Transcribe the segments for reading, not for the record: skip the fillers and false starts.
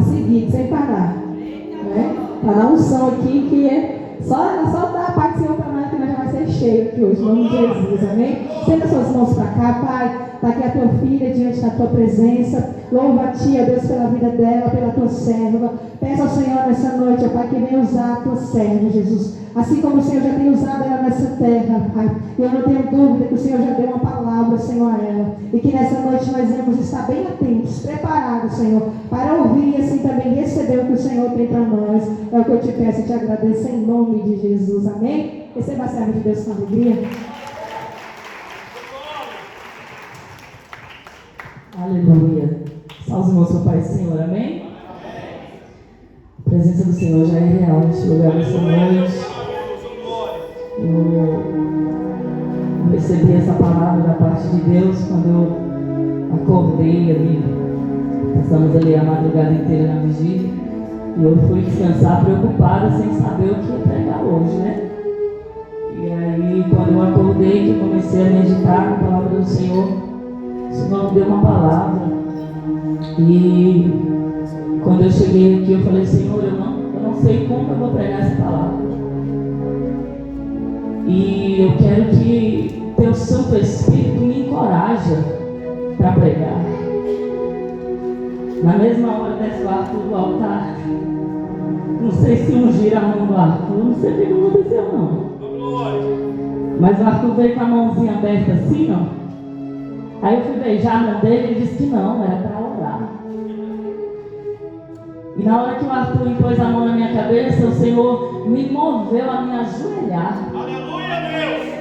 seguido, sem parar. Né? Tá na unção aqui que é só dar a paz do Senhor para nós, que nós já vai ser cheio aqui hoje, em nome de Jesus, amém? Senta suas mãos para cá, Pai. Está aqui a tua filha diante da tua presença. Louva a ti, ó Deus, pela vida dela, pela tua serva. Peço ao Senhor nessa noite, ó Pai, que venha usar a tua serva, Jesus. Assim como o Senhor já tem usado ela nessa terra, Pai. E eu não tenho dúvida que o Senhor já deu uma palavra, Senhor, a ela. E que nessa noite nós vamos estar bem atentos, preparados, Senhor, para ouvir e assim também receber o que o Senhor tem para nós. É o que eu te peço e te agradeço em nome de Jesus, amém? Receba a serva de Deus com alegria. Aleluia. Salve, irmãos, com a paz do Senhor, amém? A presença do Senhor já é real neste lugar, nessa noite. Eu recebi essa palavra da parte de Deus quando eu acordei ali. Passamos ali a madrugada inteira na vigília. E eu fui descansar preocupada, sem saber o que ia pregar hoje, né? E aí, quando eu acordei, que eu comecei a meditar na palavra do Senhor, o Senhor me deu uma palavra. E quando eu cheguei aqui, eu falei: Senhor, eu não sei como eu vou pregar essa palavra. E eu quero que teu Santo Espírito me encoraje para pregar. Na mesma hora desce o Arthur do altar. Não sei se ungir a mão do Arthur, não sei o que aconteceu não. Mas o Arthur veio com a mãozinha aberta assim, ó. Aí eu fui beijar a mão dele e ele disse que não, era para orar. E na hora que o Arthur impôs a mão na minha cabeça, o Senhor me moveu a me ajoelhar. Aleluia, Deus!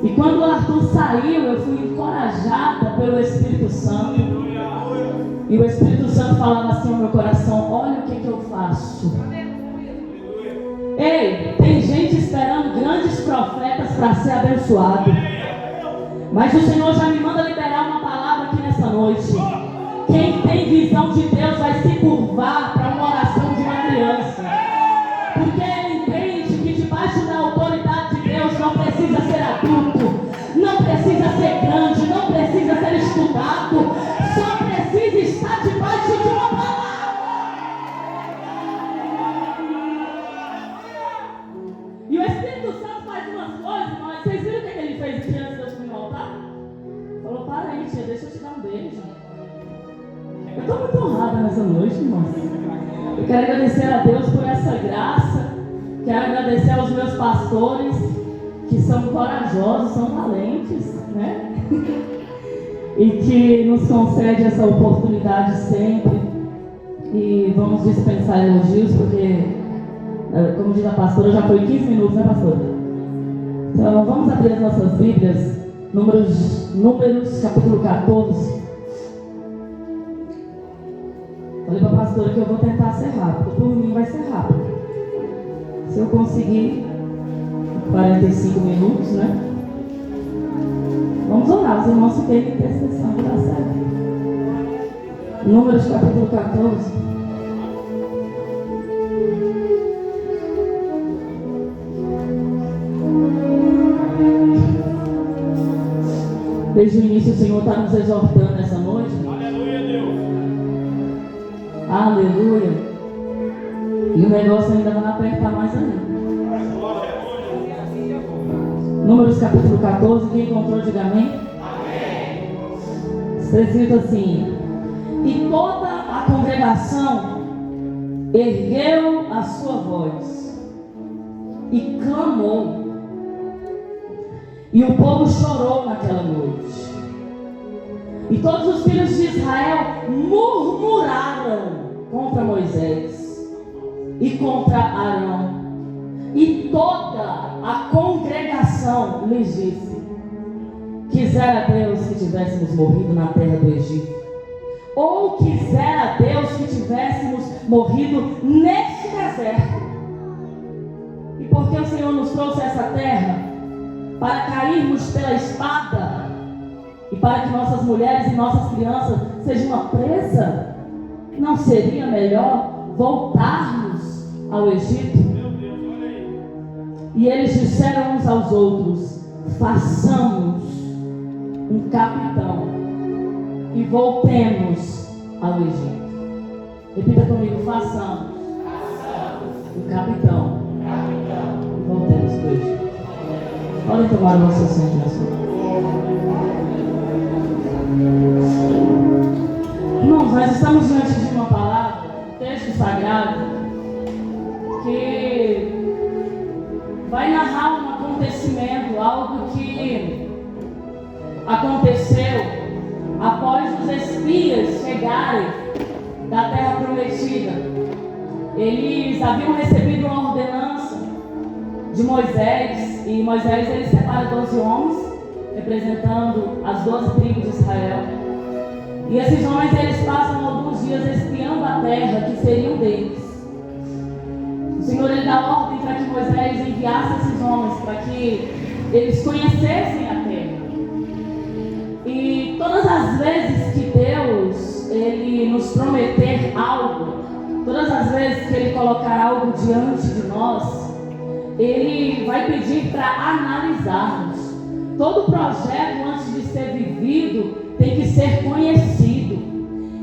E quando o Arthur saiu, eu fui encorajada pelo Espírito Santo. E o Espírito Santo falava assim ao meu coração: olha o que eu faço. Ei, tem gente esperando grandes profetas para ser abençoado. Mas o Senhor já me manda liberar uma palavra aqui nessa noite. Quem tem visão de Deus vai se curvar para uma oração de uma criança. Porque ele entende que debaixo da autoridade de Deus não precisa ser adulto, não precisa ser grande, não precisa ser estudado, só precisa estar debaixo de uma palavra. E o Espírito Santo faz umas coisas, mas vocês viram o que ele fez aqui antes de eu subir no altar? Falou: para aí, tia, deixa eu te dar um beijo. Eu estou muito honrada nessa noite, irmãos. Eu quero agradecer a Deus por essa graça. Quero agradecer aos meus pastores, que são corajosos, são valentes, né? E que nos concede essa oportunidade sempre. E vamos dispensar elogios, porque, como diz a pastora, já foi 15 minutos, né, pastora? Então, vamos abrir as nossas Bíblias, Números capítulo 14. Falei para a pastora que eu vou tentar ser rápido. Por mim vai ser rápido. Se eu conseguir 45 minutos, né? Vamos orar, os irmãos fiquem em intercessão, que dá certo. Números capítulo 14. Desde o início o Senhor está nos exortando nessa noite. Aleluia, Deus! Aleluia. E o negócio ainda vai apertar mais ainda. Números capítulo 14, quem encontrou, diga amém. Amém. Está escrito assim: e toda a congregação ergueu a sua voz e clamou, e o povo chorou naquela noite. E todos os filhos de Israel murmuraram contra Moisés e contra Arão. E toda a congregação lhes disse: quisera Deus que tivéssemos morrido na terra do Egito, ou quisera Deus que tivéssemos morrido neste deserto. E porque o Senhor nos trouxe essa terra para cairmos pela espada e para que nossas mulheres e nossas crianças sejam uma presa, não seria melhor voltarmos ao Egito? E eles disseram uns aos outros: façamos um capitão e voltemos ao Egito. Repita comigo, façamos o capitão. Voltemos para o Egito. Podem tomar o vosso assento nessa hora. Irmãos, nós estamos diante de uma palavra, um texto sagrado, que vai narrar um acontecimento, algo que aconteceu após os espias chegarem da terra prometida. Eles haviam recebido uma ordenança de Moisés, e Moisés ele separa 12 homens, representando as 12 tribos de Israel. E esses homens eles passam alguns dias espiando a terra que seria deles. O Senhor ele dá ordem para que Moisés enviasse esses homens para que eles conhecessem a terra. E todas as vezes que Deus ele nos prometer algo, todas as vezes que ele colocar algo diante de nós, ele vai pedir para analisarmos. Todo projeto antes de ser vivido tem que ser conhecido.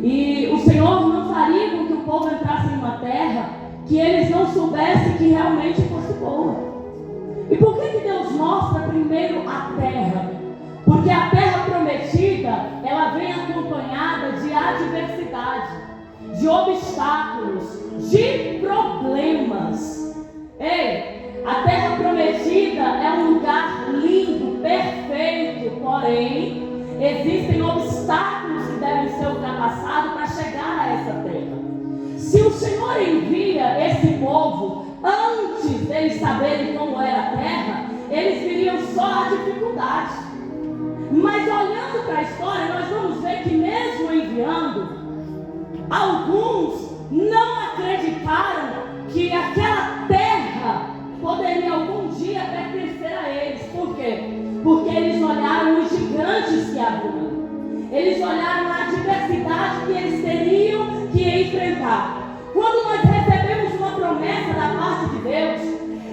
E o Senhor não faria com que o povo entrasse em uma terra que eles não soubessem que realmente fosse boa. E por que Deus mostra primeiro a terra? Porque a terra prometida, ela vem acompanhada de adversidade, de obstáculos, de problemas. Ei, a terra prometida é um lugar lindo, perfeito, porém, existem obstáculos que devem ser ultrapassados para chegar a essa terra. Se o Senhor envia esse povo antes deles saberem como era a terra, eles viriam só a dificuldade. Mas olhando para a história, nós vamos ver que mesmo enviando, alguns não acreditaram que aquela terra poderia algum dia pertencer a eles. Por quê? Porque eles olharam os gigantes que haviam. Eles olharam a adversidade que eles teriam que enfrentar. Quando nós recebemos uma promessa da parte de Deus,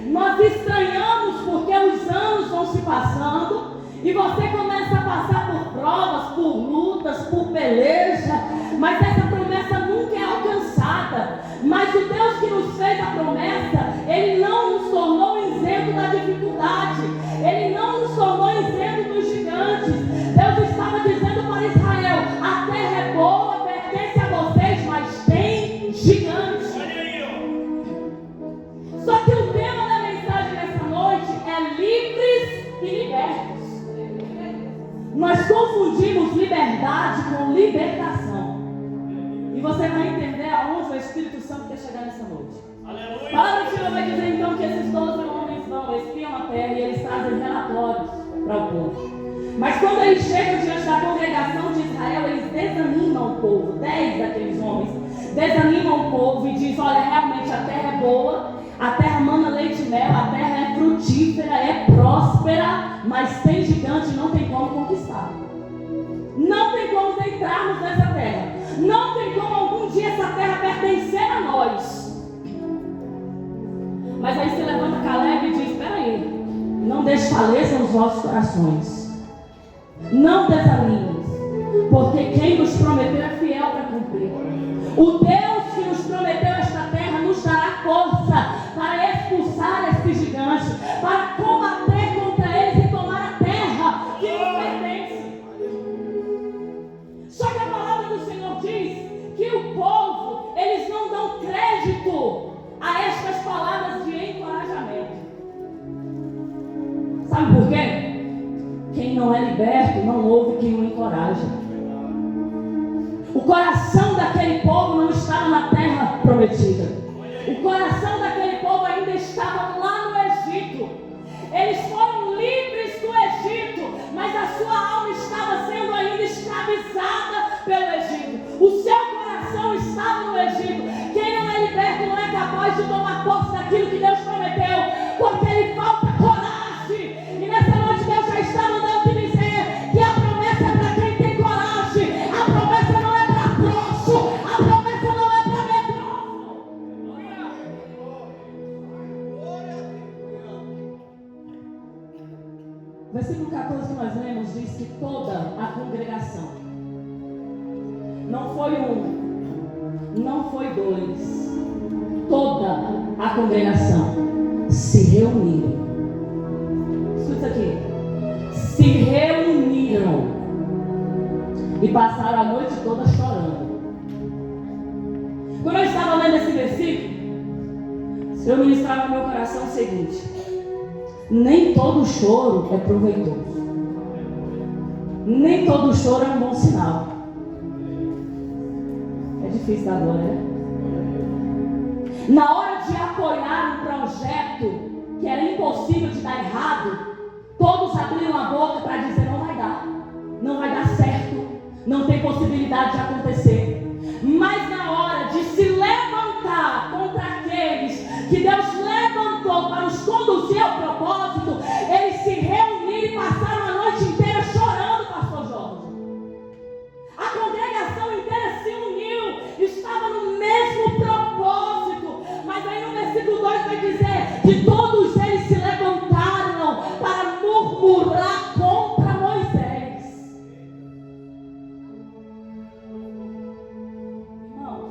nós estranhamos porque os anos vão se passando e você começa a passar por provas, por lutas, por peleja, mas essa promessa nunca é alcançada. Mas o Deus que nos fez a promessa, Ele não nos tornou isento da dificuldade, Ele não nos tornou isento dos gigantes. Deus estava dizendo para Israel: a terra é boa, pertence a vocês, mas tem gigantes. Só que o tema da mensagem nessa noite é livres e libertos. Nós confundimos liberdade com libertação. E você vai entender aonde o Espírito Santo quer chegar nessa noite. Aleluia. A palavra do Senhor vai dizer então que esses 12 homens vão, espiam a terra e eles trazem relatórios para o povo. Mas quando eles chegam diante da congregação de Israel, eles desanimam o povo. 10 daqueles homens desanimam o povo e dizem: olha, realmente a terra é boa, a terra mana leite e mel, a terra é frutífera, é próspera, mas tem gigante e não tem como conquistar. Não tem como entrarmos nessa terra. Não tem como algum dia essa terra pertencer a nós. Mas aí se levanta Caleb e diz: espera aí, não desfaleçam os vossos corações. Não desanimem, porque quem nos prometeu é fiel para cumprir. O Deus que nos prometeu esta terra nos dará força para expulsar esses gigantes, para combater contra eles e tomar a terra que nos pertence. Só que a palavra do Senhor diz que o povo, eles não dão crédito a estas palavras de encorajamento. Sabe por quê? Quem não é liberto não ouve quem o encoraja. O coração daquele povo não estava na terra prometida. O coração daquele povo ainda estava lá no Egito. Eles foram livres do Egito, mas a sua alma estava sendo ainda escravizada pelo Egito. O seu coração estava no Egito. Quem não é liberto não é capaz de tomar posse daquilo que Deus prometeu, porque ele falta coragem. E nessa noite Deus já está mandando te dizer que a promessa é para quem tem coragem. A promessa não é para frouxo, a promessa não é para medroso. Versículo 14 que nós lemos diz que toda a congregação, não foi não foi 2, toda a congregação se reuniu. Escuta aqui. Se reuniram e passaram a noite toda chorando. Quando eu estava lendo esse versículo, o Senhor ministrava no meu coração o seguinte: nem todo choro é proveitoso. Nem todo choro é um bom sinal. É difícil dar glória, né? Na hora de apoiar um projeto que era impossível de dar errado, todos abriram a boca para dizer: não vai dar certo, não tem possibilidade de acontecer. Mas na hora de se levantar contra aqueles que Deus levantou para os conduzir ao propósito, eles se reuniram e passaram a noite inteira chorando, pastor Jorge. A congregação inteira se uniu, estava no mesmo propósito. Mas aí no versículo 2 vai dizer que todos eles se levantaram para murmurar contra Moisés. Irmãos,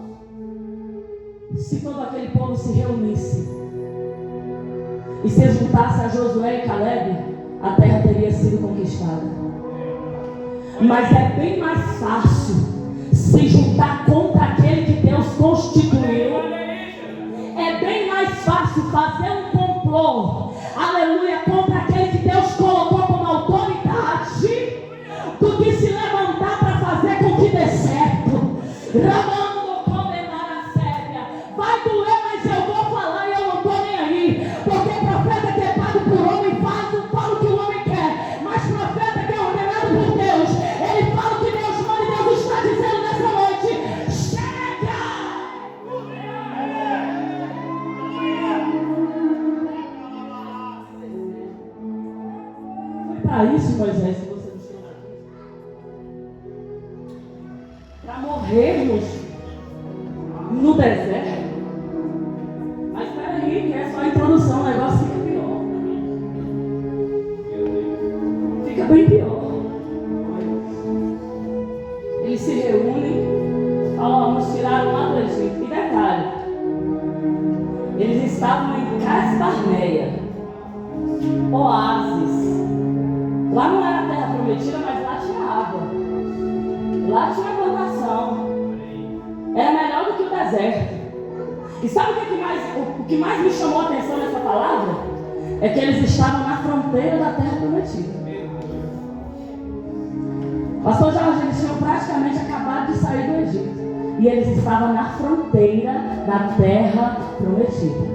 se todo aquele povo se reunisse e se juntasse a Josué e Caleb, a terra teria sido conquistada. Mas é bem mais fácil se juntar contra aquele que Deus constituiu. É bem mais fácil fazer um complô, aleluia, contra aquele que Deus colocou como autoridade, do que se levantar para fazer com que dê certo. Ramando condenar a séria. Vai doer, mas eu vou falar e eu não estou nem aí. Porque profeta que é pago por homem fala o que o homem quer. Mas profeta que é ordenado por Deus, ele fala o que Deus manda, e Deus está dizendo nessa noite: chega! Foi para isso, Moisés, que você nos trouxe aqui. Para morrermos no deserto. Mas espera aí, que é só a introdução, o negócio fica pior. Fica bem pior. Eles se reúnem, falam: nos tiraram lá do Egito. E detalhe, eles estavam em Cades Barneia, oásis. Lá não era a terra prometida, mas lá tinha água. Lá tinha plantação. Era melhor do que o deserto. E sabe o que mais me chamou a atenção nessa palavra? É que eles estavam na fronteira da terra prometida. Pastor Jorge, eles tinham praticamente acabado de sair do Egito. E eles estavam na fronteira da terra prometida.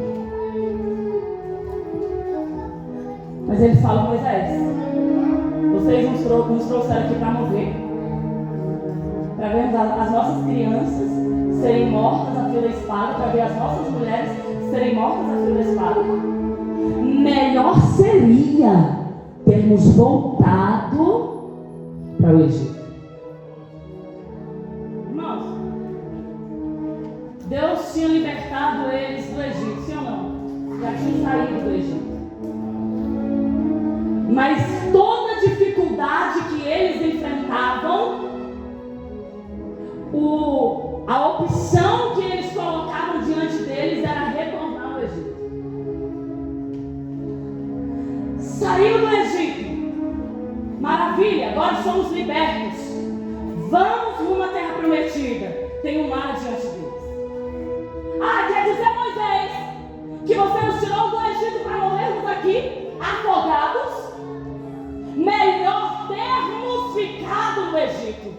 Mas eles falam: Moisés, vocês nos trouxeram aqui para morrer, para ver as nossas crianças serem mortas a fio da espada, para ver as nossas mulheres serem mortas a fio da espada. Melhor seria termos voltado para o Egito. Irmãos, Deus tinha libertado eles do Egito, sim ou não? Já tinham saído do Egito. Mas toda a dificuldade que eles enfrentavam, a opção que eles colocavam diante deles era retornar ao Egito. Saíram do Egito, maravilha, agora somos libertos, vamos rumo à terra prometida. Tem um mar diante deles. Quer dizer, Moisés, que você nos tirou do Egito para morrermos aqui afogados? Melhor termos ficado no Egito.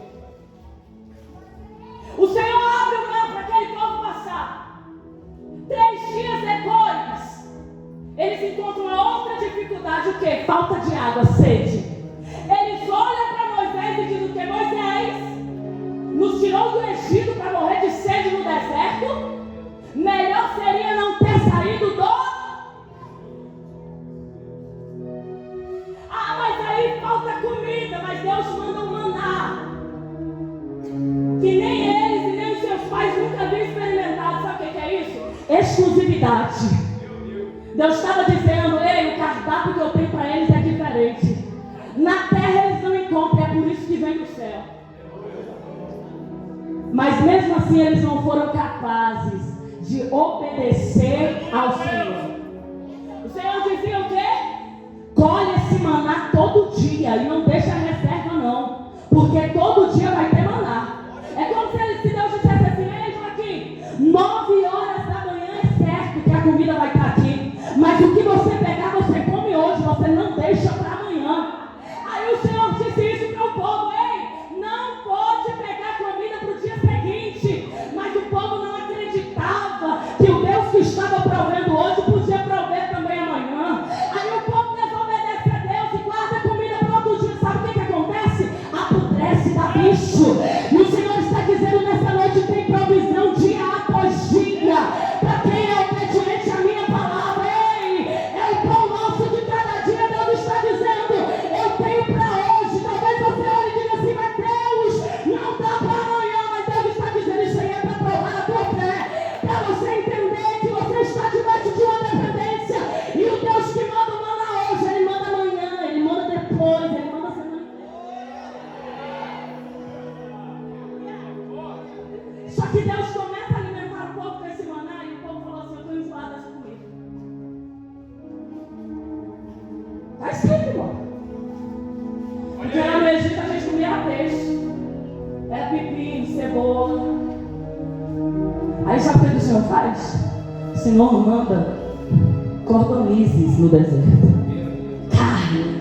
O Senhor abre o mar para aquele povo passar. 3 dias depois, eles encontram uma outra dificuldade. O que? Falta de água, sede. Eles olham para Moisés e dizem: o que? Moisés nos tirou do Egito para morrer de sede no deserto? Melhor seria não ter saído do... mas aí falta comida, mas Deus manda um maná que nem eles e nem os seus pais nunca haviam experimentado. Sabe o que é isso? Exclusividade. Deus estava dizendo: ei, o cardápio que eu tenho para eles é diferente. Na terra eles não encontram, é por isso que vem do céu. Mas mesmo assim eles não foram capazes de obedecer ao Senhor. O Senhor dizia o quê? Colhe esse maná todo dia e não deixa reserva não, porque todo dia vai ter maná. É como se Deus dissesse assim: ei Joaquim, 9 horas da manhã é certo que a comida vai estar aqui, mas o que você pegar você come hoje, você não deixa para amanhã. Aí o Senhor disse isso para o povo: ei, não pode pegar comida para o dia seguinte. Mas o povo não acreditava que o Deus que estava provendo hoje podia prover também amanhã. Aí o povo desobedece a Deus e guarda a comida para outro dia. Sabe o que acontece? Apodrece, dá bicho. E o Senhor está dizendo nessa noite: tem provisão dia após dia para quem é obediente à minha palavra. Ei, é o pão nosso de cada dia. Deus está dizendo: eu tenho para hoje. Talvez você olhe e diga assim: mas Deus, não dá para amanhã. Mas Deus está dizendo: isso aí é para provar a tua fé, para você entender que você está debaixo de uma dependência. E o Deus que manda o maná hoje, Ele manda amanhã, Ele manda depois, Ele manda semana. Só que Deus começa a alimentar o povo com esse maná e o povo falou assim: eu estou enjoado dessa comida. Está escrito, irmão. Porque lá no Egito a gente comia peixe. Era pepino, cebola. Aí sabe o que o Senhor faz? O Senhor manda cordonizes no deserto. Carne.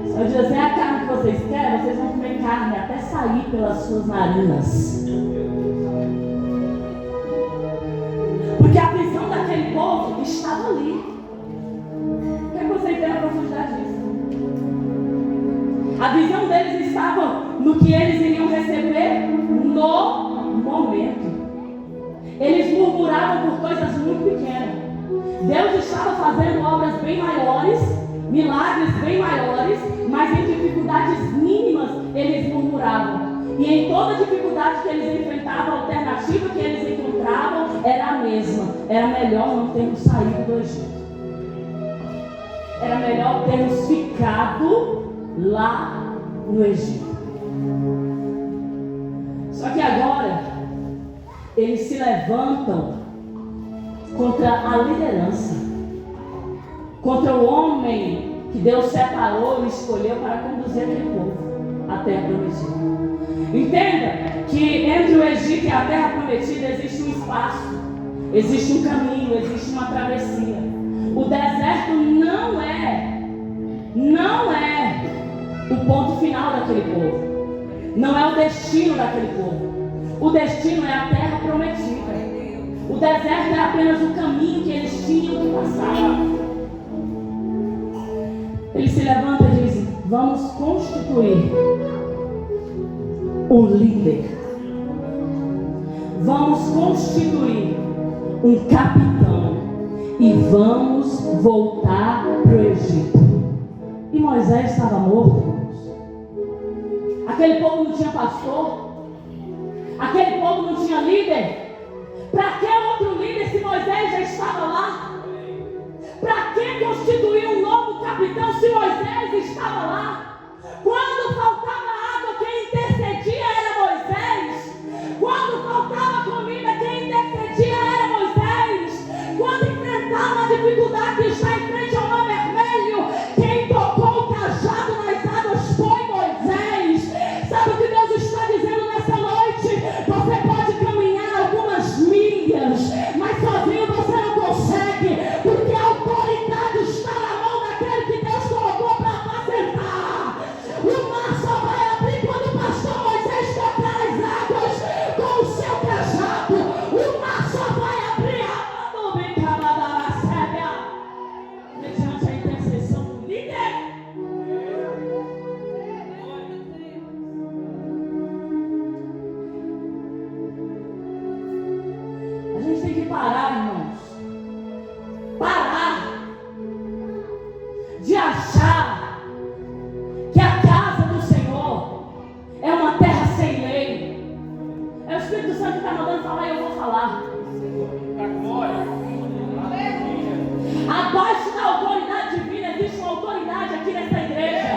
O Senhor diz assim: a carne que vocês querem, vocês vão comer carne até sair pelas suas narinas. Porque a visão daquele povo estava ali. O que é que você entende na profundidade disso? A visão deles estava no que eles iriam receber no momento. Eles murmuravam por coisas muito pequenas. Deus estava fazendo obras bem maiores, milagres bem maiores, mas em dificuldades mínimas eles murmuravam. E em toda dificuldade que eles enfrentavam, a alternativa que eles encontravam era a mesma: era melhor não termos saído do Egito. Era melhor termos ficado lá no Egito. Só que agora eles se levantam contra a liderança, contra o homem que Deus separou e escolheu para conduzir aquele povo à terra prometida. Entenda que entre o Egito e a terra prometida existe um espaço, existe um caminho, existe uma travessia. O deserto não é o ponto final daquele povo, não é o destino daquele povo. O destino é a terra prometida. O deserto é apenas o caminho que eles tinham que passar. Eles se levantam e dizem: vamos constituir um líder, vamos constituir um capitão e vamos voltar para o Egito. E Moisés estava morto, irmãos. Aquele povo não tinha pastor, aquele povo não tinha líder. Para que outro líder se Moisés já estava lá? Para que constituir um novo capitão se Moisés estava lá? Quando faltava água, quem intercedia era Moisés. Quando faltava comida, quem intercedia era Moisés. Quando enfrentava a dificuldade de estar em frente ao Mar Vermelho, quem tocou o cajado nas águas foi Moisés. Sabe o que Deus está dizendo nessa noite? Você pode caminhar algumas milhas, mas sozinho você não consegue, porque a autoridade está na mão daquele que Deus colocou para apacentar. O mar só vai abrir quando o pastor Moisés tocar as águas com o seu cajado. O mar só vai abrir mediante a intercessão do líder. A gente tem que parar, irmãos. Parar de achar que a casa do Senhor é uma terra sem lei. É o Espírito Santo que está mandando falar e eu vou falar. Abaixo da autoridade divina existe uma autoridade aqui nessa igreja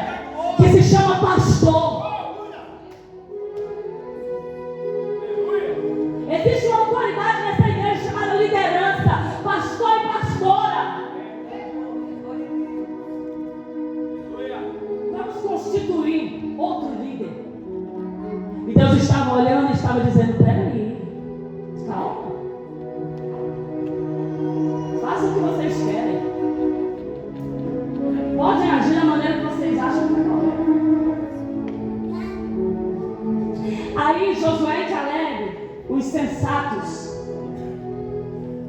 que se chama pastor. Existe uma autoridade nessa igreja chamada liderança, pastor e pastora. Vamos constituir outro líder. E Deus estava olhando e estava dizendo: peraí, calma. Façam o que vocês querem. Podem agir da maneira que vocês acham que é correto. Aí Josué e Caleb, os sensatos,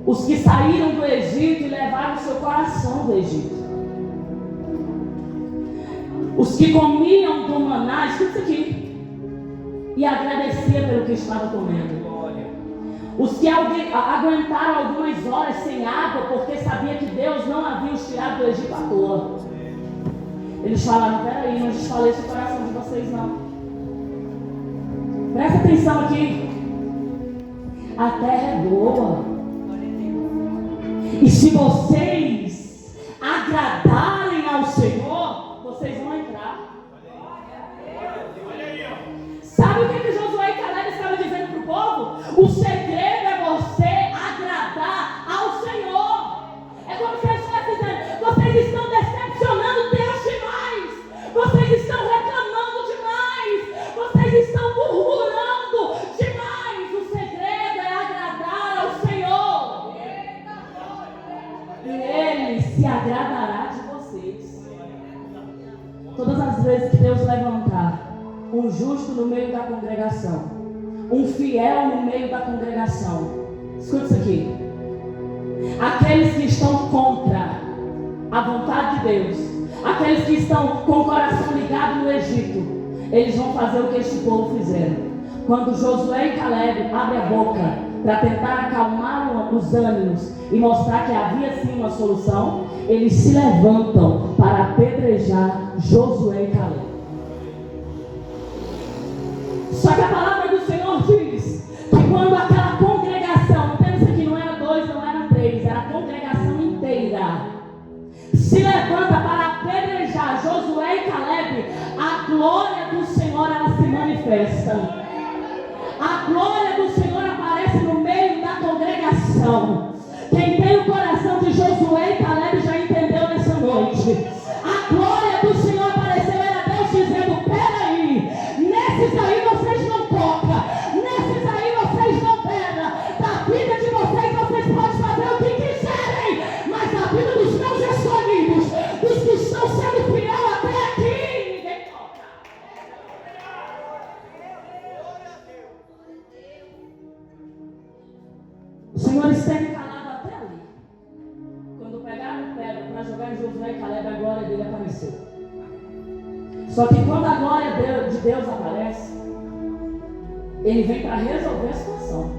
os que saíram do Egito e levaram o seu coração do Egito, os que comiam do maná, escuta isso aqui, e agradeciam pelo que estava comendo. Os que aguentaram algumas horas sem água porque sabia que Deus não havia os tirado do Egito à toa. Eles falaram: peraí, não desfaleça o coração de vocês não. Presta atenção aqui. A terra é boa. E se vocês agradarem ao Senhor, vocês vão entrar. Sabe o que Josué e Caleb estavam dizendo para o povo? O segredo é você agradar ao Senhor. É como se eles estivessem dizendo: vocês estão decepcionando Deus demais. Vocês estão reclamando demais. Vocês estão murmurando demais. O segredo é agradar ao Senhor. E Ele se agradará de vocês. Todas as vezes que Deus levantar um justo no meio da congregação, um fiel no meio da congregação, escuta isso aqui: aqueles que estão contra a vontade de Deus, aqueles que estão com o coração ligado no Egito, eles vão fazer o que este povo fizeram. Quando Josué e Caleb abrem a boca para tentar acalmar os ânimos e mostrar que havia sim uma solução, eles se levantam para apedrejar Josué e Caleb. Só que a palavra do Senhor diz que quando aquela congregação, pensa que não era 2, não era 3, era a congregação inteira, se levanta para apedrejar Josué e Caleb, a glória do Senhor ela se manifesta. A glória do Senhor aparece no meio da congregação. Quem tem o coração de Josué e Caleb já entendeu nessa noite. A glória do Senhor apareceu, era Deus dizendo: peraí, nesses aí vocês não tocam, nesses aí vocês não pegam. Da vida de vocês podem fazer o que quiserem, mas da vida dos meus escolhidos, dos que estão sendo fiel até aqui, ninguém toca. O Senhor esteve calado até ali. Quando pegaram pedra para jogar em Josué e Caleb, a glória dele apareceu. Só que quando a glória de Deus aparece, Ele vem para resolver a situação.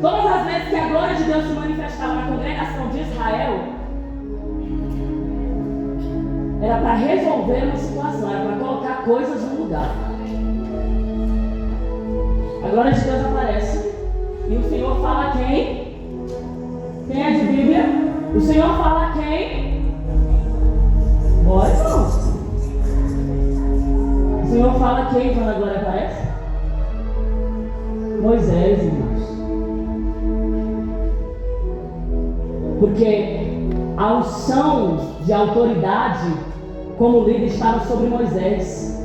Todas as vezes que a glória de Deus se manifestava na congregação de Israel, era para resolver uma situação, era para colocar coisas no lugar. A glória de Deus aparece e o Senhor fala a quem? Quem é de Bíblia? O Senhor fala a quem? Bora, irmão. O Senhor fala a quem quando a glória aparece? Moisés, irmãos. Porque a unção de autoridade como líder estava sobre Moisés.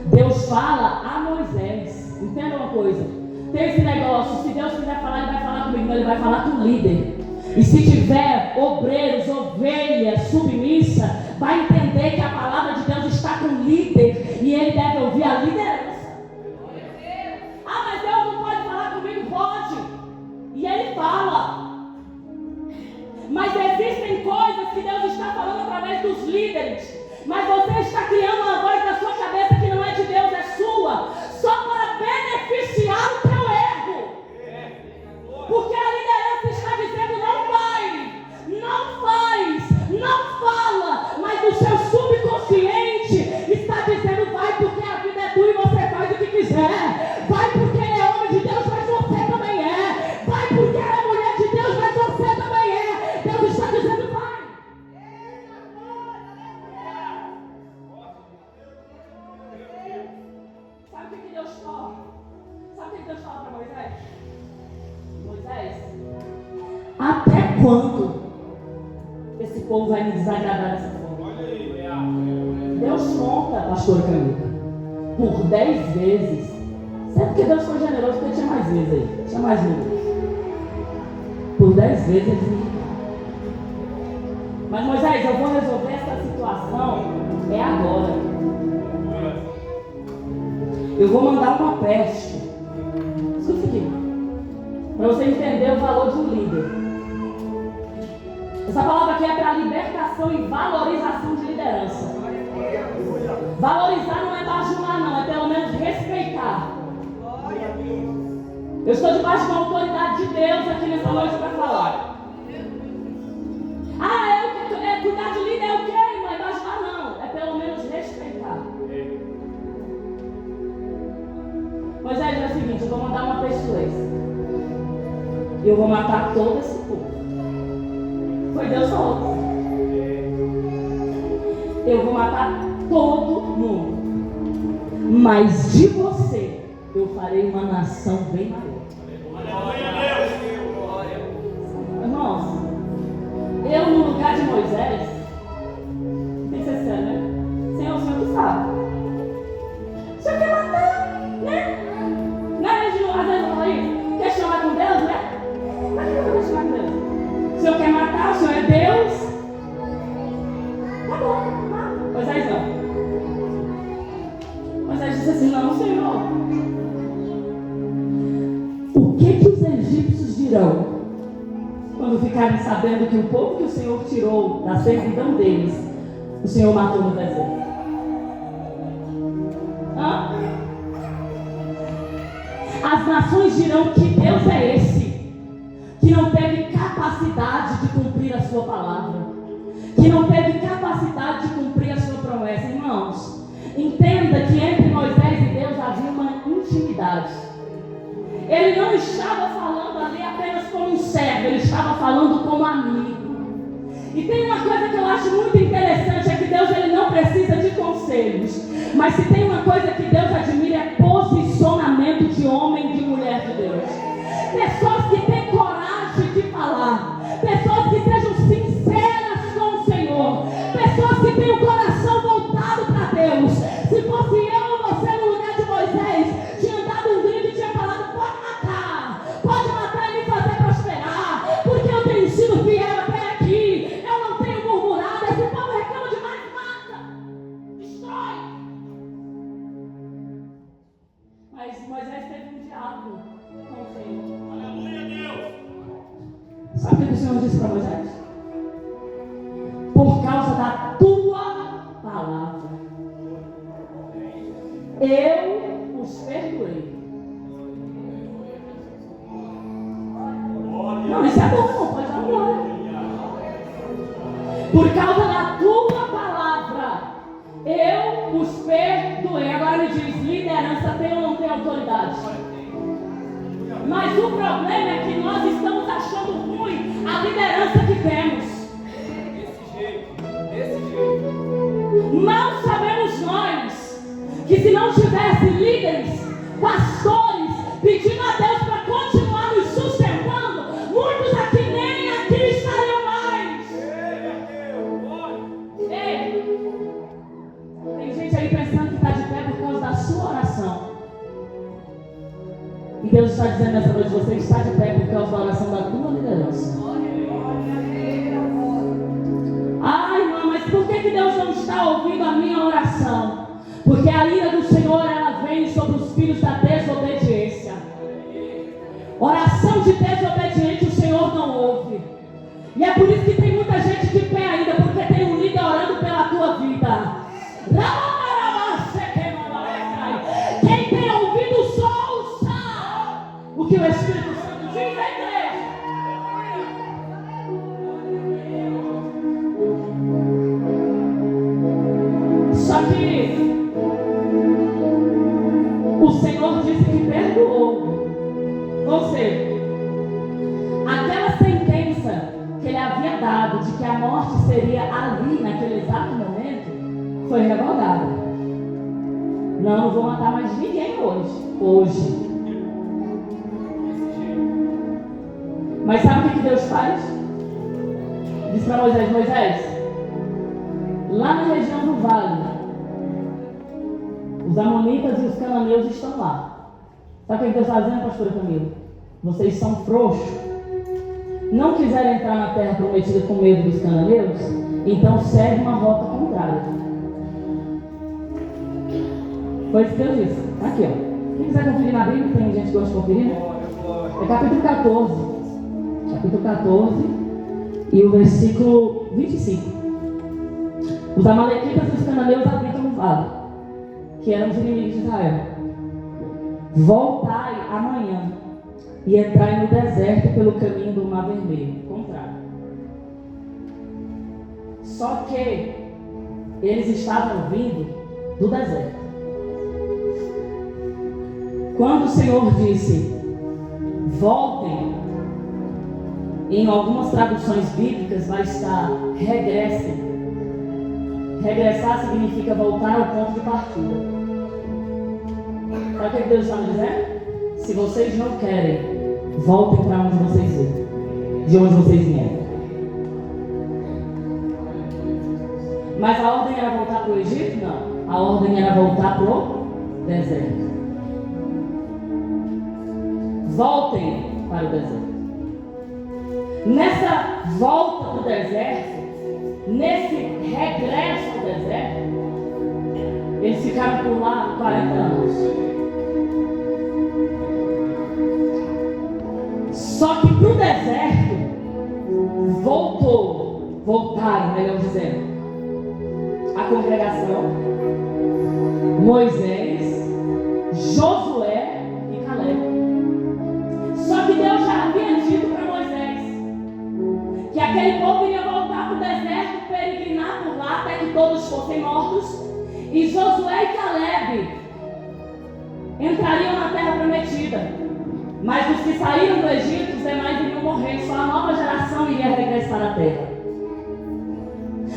Deus fala a Moisés. Entenda uma coisa: tem esse negócio, se Deus quiser falar, Ele vai falar comigo, mas Ele vai falar com o líder. E se tiver obreiros, ovelhas, submissa, vai entender que a palavra de Deus está com o líder e ele deve ouvir a liderança. Ah, mas Deus não pode falar comigo? Pode. E Ele fala. Mas existem coisas que Deus está falando através dos líderes. Mas você está criando uma voz na sua cabeça que não é de Deus, é sua, só para beneficiar o teu ego. Porque a liderança está dizendo: não vai, não faz, não fala. Mas o seu subconsciente está dizendo: vai, porque a vida é tua e você faz o que quiser. Vai porque ele é homem de Deus, mas você também é. Vai porque ela é mulher de Deus, mas você também é. Deus está dizendo: vai. Moisés, até quando esse povo vai me desagradar dessa forma? Deus conta, pastora Camila, por 10 vezes. Sabe porque Deus foi generoso, porque tinha mais vezes aí, tinha mais números. Por 10 vezes eles me... Mas Moisés, eu vou resolver essa situação, é agora. Eu vou mandar uma peste. Escuta aqui, para você entender o valor de um líder. Essa palavra aqui é para libertação e valorização de liderança. Valorizar não é bajular, não, é pelo menos respeitar. Eu estou debaixo de uma autoridade de Deus aqui nessa noite para falar. Cuidar de líder é o quê, irmã? É bajular, não, é pelo menos respeitar. Moisés, é o seguinte, eu vou mandar uma pestilência. E eu vou matar todo esse povo. Foi Deus que falou. Eu vou matar todo mundo. Mas de você, eu farei uma nação bem maior. Irmãos, eu no lugar de Moisés, tem que ser sério, né? Senhor, o Senhor que sabe. O Senhor quer matar, né? Não é de às vezes eu falo isso? Quer chamar com Deus, né? Mas por que eu vou chamar com Deus? O Senhor quer matar, o Senhor é Deus. Tá bom, mata. Moisés não. Moisés disse assim, não, Senhor. O que os egípcios dirão quando ficarem sabendo que o povo que o Senhor tirou da servidão deles, o Senhor matou no deserto? Hã? As nações dirão que Deus é esse, que não teve capacidade de cumprir a sua palavra, que não teve capacidade de cumprir a sua promessa. Irmãos, entenda que entre Moisés e Deus havia uma intimidade. Ele não estava falando ali apenas como um servo, ele estava falando como amigo. E tem uma coisa que eu acho muito interessante, é que Deus ele não precisa de conselhos. Mas se tem uma coisa que Deus admira é posicionamento de homem e de mulher de Deus. Pessoas que têm coragem de falar, pessoas que sejam sinceras com o Senhor, pessoas que têm o coração voltado para Deus. Se fosse eu ou você no lugar de Moisés, tinha dado um grito e tinha falado, pode matar e me fazer prosperar, porque eu tenho sido fiel até aqui, eu não tenho murmurado, esse povo reclama demais, mata, destrói. Mas Moisés teve um diálogo com o Senhor. Aleluia, Deus! Sabe o que o Senhor disse para Moisés? Por causa da tua palavra, eu os perdoei. Não, isso é bom, não pode dar glória. Por causa da tua palavra, eu os perdoei. Agora me diz, liderança tem ou não tem autoridade? Mas o problema é que nós estamos achando ruim a liderança que temos. Desse jeito. Mal sabemos nós que se não tivesse líderes, pastores, pedindo a Deus para continuar nos sustentando, muitos aqui nem aqui estariam mais. Ei, tem gente aí pensando que está de pé por causa da sua oração. E Deus está dizendo nessa noite, você está de pé por causa da oração da tua liderança. Ai, irmã, mas por que Deus não está ouvindo a minha oração? Porque a ira do Senhor, ela vem sobre os filhos da desobediência. Oração de desobediente o Senhor não ouve. E é por isso que tem muita gente de pé ainda, porque tem um líder orando pela tua vida. Quem tem ouvido só ouça o que o Espírito Santo diz à igreja. Só que o Senhor disse que perdoou. Ou seja, aquela sentença que ele havia dado de que a morte seria ali, naquele exato momento, foi revogada. Não vou matar mais ninguém hoje. Mas sabe o que Deus faz? Diz para Moisés: Moisés, lá na região do vale, os amonitas e os cananeus estão lá. Sabe o que Deus está fazendo, pastora Camila? Vocês são frouxos. Não quiserem entrar na terra prometida com medo dos cananeus, então segue uma rota contrária. Foi isso que Deus disse. Aqui, ó. Quem quiser conferir na Bíblia, tem gente que gosta de conferir, né? É capítulo 14. Capítulo 14 e o versículo 25. Os amalequitas e os cananeus habitam no vale, que eram os inimigos de Israel. Voltai amanhã e entrai no deserto pelo caminho do Mar Vermelho, contrário. Só que eles estavam vindo do deserto. Quando o Senhor disse: voltem, em algumas traduções bíblicas vai estar regressem. Regressar significa voltar ao ponto de partida. Sabe o que Deus está me dizendo? Se vocês não querem, voltem para onde vocês vêm, de onde vocês vieram. Mas a ordem era voltar para o Egito? Não. A ordem era voltar para o deserto. Voltem para o deserto. Nessa volta para o deserto, nesse regresso ao deserto, eles ficaram por lá 40 anos. Só que para o deserto voltaram, melhor dizendo, a congregação, Moisés, Josué e Caleb. Só que Deus já havia dito para Moisés que aquele povo ia voltar para o deserto, peregrinar por lá até que todos fossem mortos, e Josué e Caleb entrariam na terra prometida. Mas os que saíram do Egito, os demais iriam morrer, só a nova geração iria regressar à terra.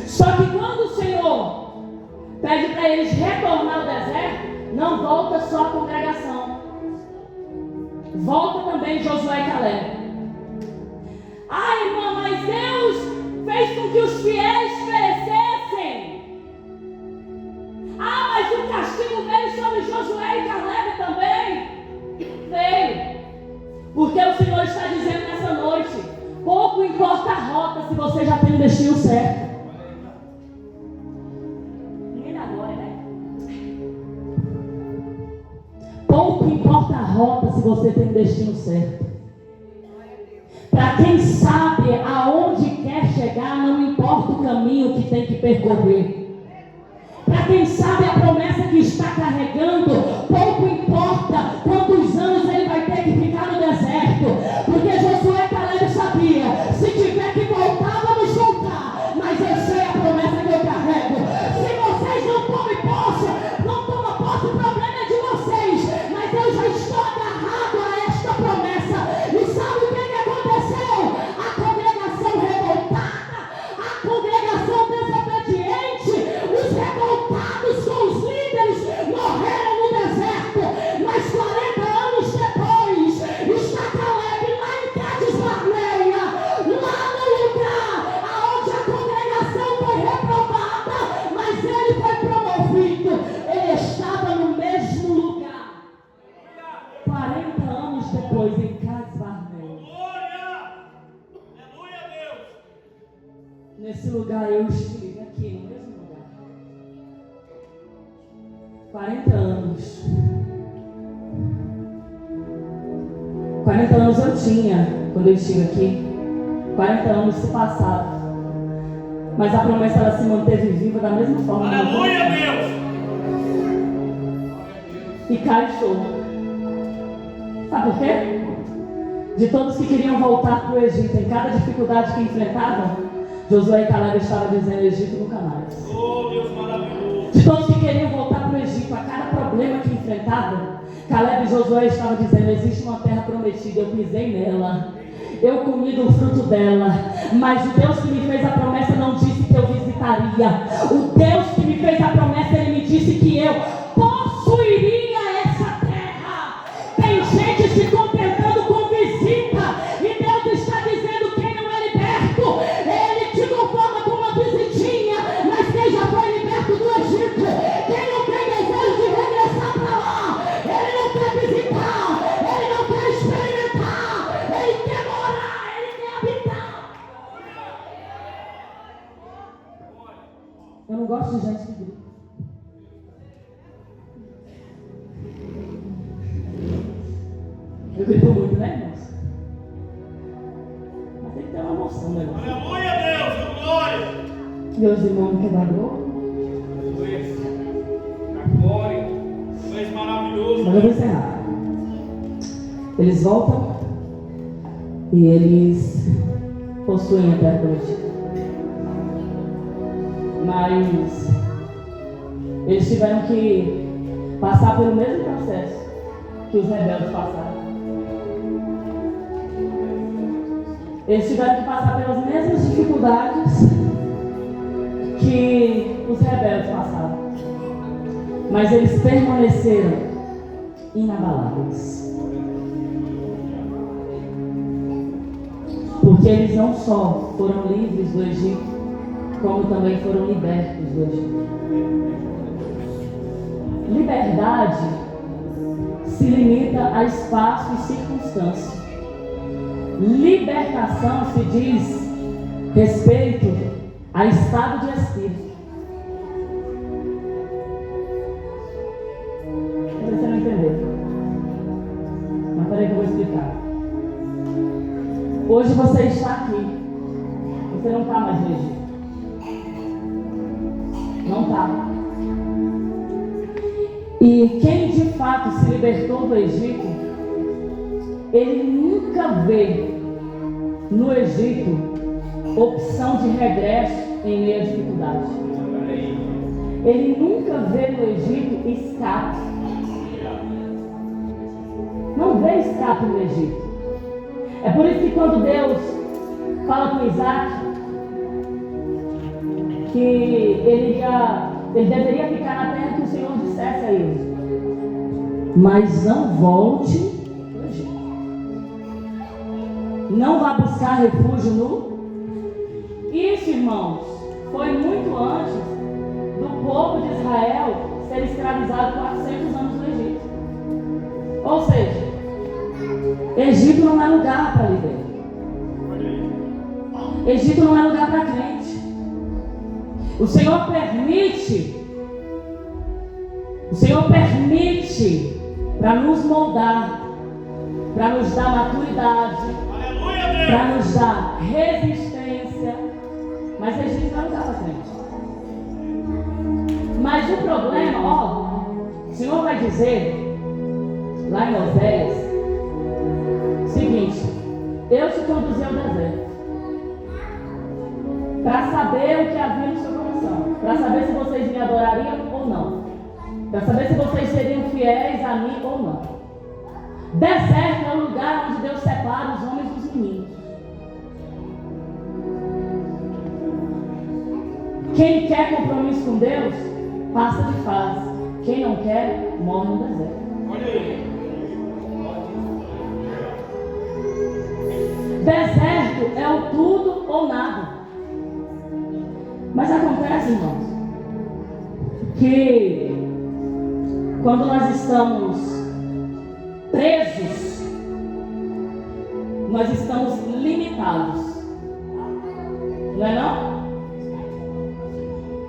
Só que quando o Senhor pede para eles retornar ao deserto, não volta só a congregação, volta também Josué e Caleb. Ah, irmã, mas Deus fez com que os fiéis perecessem. Ah, mas o castigo veio sobre Josué e Caleb também. Veio. Porque o Senhor está dizendo nessa noite: pouco importa a rota se você já tem o destino certo. Ninguém dá glória, né? Pouco importa a rota se você tem o destino certo. Para quem sabe aonde quer chegar, não importa o caminho que tem que percorrer. Para quem sabe a promessa que está carregando, pouco importa quantos anos ele vai ter que ficar no deserto. Porque Josué e Caleb sabia: se tiver que voltar, vamos voltar. Mas eu sei a promessa que eu carrego. Se vocês não tomam posse, não tomam posse, o problema é de vocês. Mas eu já estou agarrado a esta promessa. E sabe o que aconteceu? A congregação revoltada, a congregação desobediente, os revoltados com os líderes morreram no deserto. Mas 40 anos depois, está Caleb lá em Cádiz Barneia, lá no lugar onde a congregação foi reprovada, mas ele foi promovido. Ele estava no mesmo lugar 40 anos depois, em Cádiz Barneia. Aleluia, Deus. Nesse lugar eu estive, aqui no mesmo lugar, 40 anos. 40 anos eu tinha quando eu estive aqui. 40 anos se passaram, mas a promessa ela se manteve viva da mesma forma. Aleluia, Deus. E cá estou. Sabe por quê? De todos que queriam voltar para o Egito, em cada dificuldade que enfrentavam, Josué e Caleb estavam dizendo: Egito nunca mais. Oh, Deus maravilhoso. De todos que queriam voltar para o Egito, a cada problema que enfrentavam, Caleb e Josué estavam dizendo: existe uma terra prometida, eu pisei nela, eu comi do fruto dela, mas o Deus que me fez a promessa não disse que eu visitaria. O Deus que me fez a promessa, ele me disse que eu possuiria essa terra. Tem gente se contentando com visita, e Deus está dizendo: de gente que grita. Eu grito muito, né, irmãos? Mas tem que ter uma emoção, né, irmãos? Aleluia, Deus, glória. Deus, irmão, não quer dar glória? A glória. Tu és maravilhoso. Mas eu vou encerrar. Eles voltam e eles possuem a terra prometida. Mas eles tiveram que passar pelo mesmo processo que os rebeldes passaram. Eles tiveram que passar pelas mesmas dificuldades que os rebeldes passaram. Mas eles permaneceram inabaláveis. Porque eles não só foram livres do Egito, como também foram libertos do Egito. Liberdade se limita a espaço e circunstância. Libertação se diz respeito a estado de espírito. Você não entendeu? Mas peraí que eu vou explicar. Hoje você está aqui. Você não está mais no Egito. Não está. E quem de fato se libertou do Egito, ele nunca vê no Egito opção de regresso em meio à dificuldade. Ele nunca vê no Egito escape. Não vê escape no Egito. É por isso que quando Deus fala com Isaac que ele deveria ficar na terra que o Senhor dissesse a ele, mas não volte no Egito. Não vá buscar refúgio no... Isso, irmãos, foi muito antes do povo de Israel ser escravizado 400 anos no Egito. Ou seja, Egito não é lugar para líder. Egito não é lugar para crente. O Senhor permite para nos moldar, para nos dar maturidade, para nos dar resistência. Mas Egito não é lugar para crente. Mas o problema, o Senhor vai dizer lá em Oséias seguinte: eu te conduzi ao deserto para saber o que havia no seu coração, para saber se vocês me adorariam ou não, para saber se vocês seriam fiéis a mim ou não. Deserto é o lugar onde Deus separa os homens dos meninos. Quem quer compromisso com Deus, passa de fase. Quem não quer, morre no deserto. Olha aí. Deserto é o tudo ou nada. Mas acontece, irmãos, que quando nós estamos presos, nós estamos limitados. Não é não?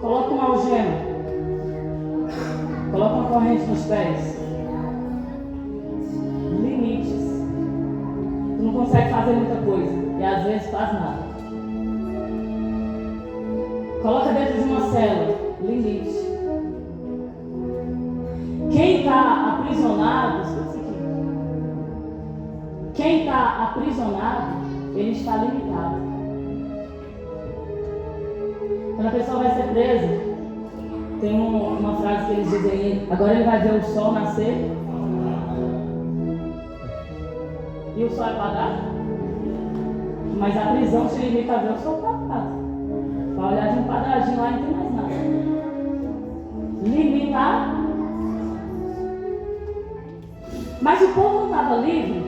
Coloca uma algema, coloca uma corrente nos pés. Limites. Tu não consegue fazer muita coisa e às vezes faz nada. Coloca dentro de uma célula. Limite. Quem está aprisionado, ele está limitado. Quando a pessoa vai ser presa, tem uma frase que eles dizem aí: agora ele vai ver o sol nascer e o sol é apagado. Mas a prisão se limita a ver o sol apagado. Para olhar de um quadradinho lá e não tem mais nada. Limitar. Mas o povo não estava livre,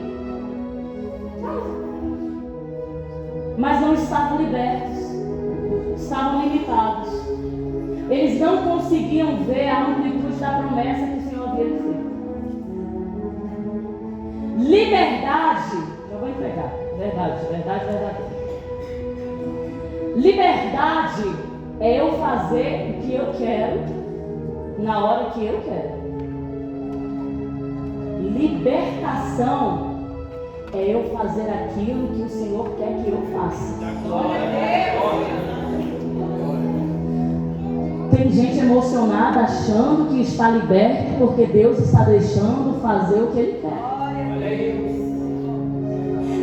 mas não estavam libertos, estavam limitados. Eles não conseguiam ver a amplitude da promessa que o Senhor havia feito. Liberdade, eu vou entregar, verdade. Liberdade é eu fazer o que eu quero, na hora que eu quero. Libertação é eu fazer aquilo que o Senhor quer que eu faça. Tem gente emocionada achando que está liberto porque Deus está deixando fazer o que Ele quer.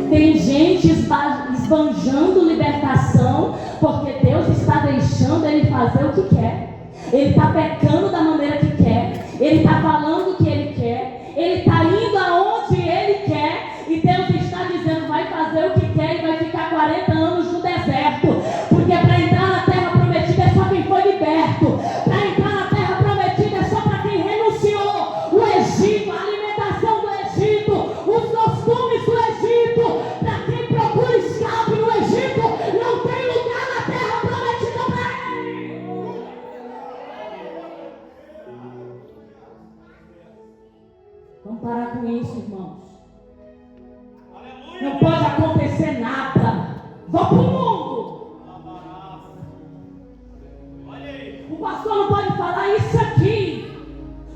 Tem gente esbanjando libertação porque Deus está deixando ele fazer o que quer. Ele está pecando da maneira que quer. Ele está falando o que ele quer. Ele está indo aonde ele quer. E Deus está dizendo, vai fazer o que quer e vai ficar 40 anos no deserto. Porque para entrar na terra prometida é só quem foi liberto. Para entrar na terra prometida é só para quem renunciou. O Egito, a alimentação do Egito, os costumes do Egito. Para quem procura escape no Egito, não tem lugar na terra prometida para ele. Vamos parar com isso, irmãos. Não pode acontecer nada. Vou para o mundo. O pastor não pode falar isso aqui.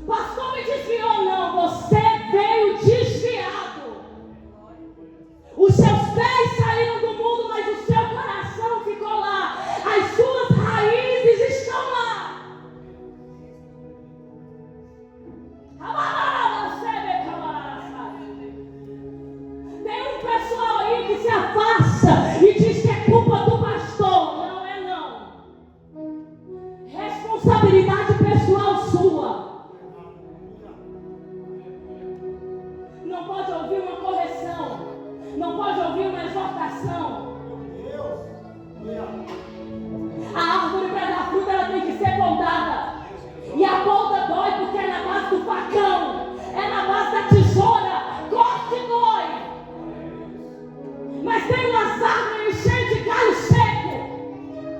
O pastor me desviou, não. Você veio desviado. Os seus pés saíram do mundo, mas o seu coração ficou lá. As suas raízes estão lá. Tem um pessoal aí que se afasta e diz que é culpa do pastor. Não é não. Responsabilidade pessoal sua. Não pode ouvir uma correção. Não pode ouvir uma exortação. A árvore para dar fruta ela tem que ser podada. E a poda dói porque é na base do facão. É na base da tesoura. Corte e dói. Mas tem umas árvores cheias de galho seco.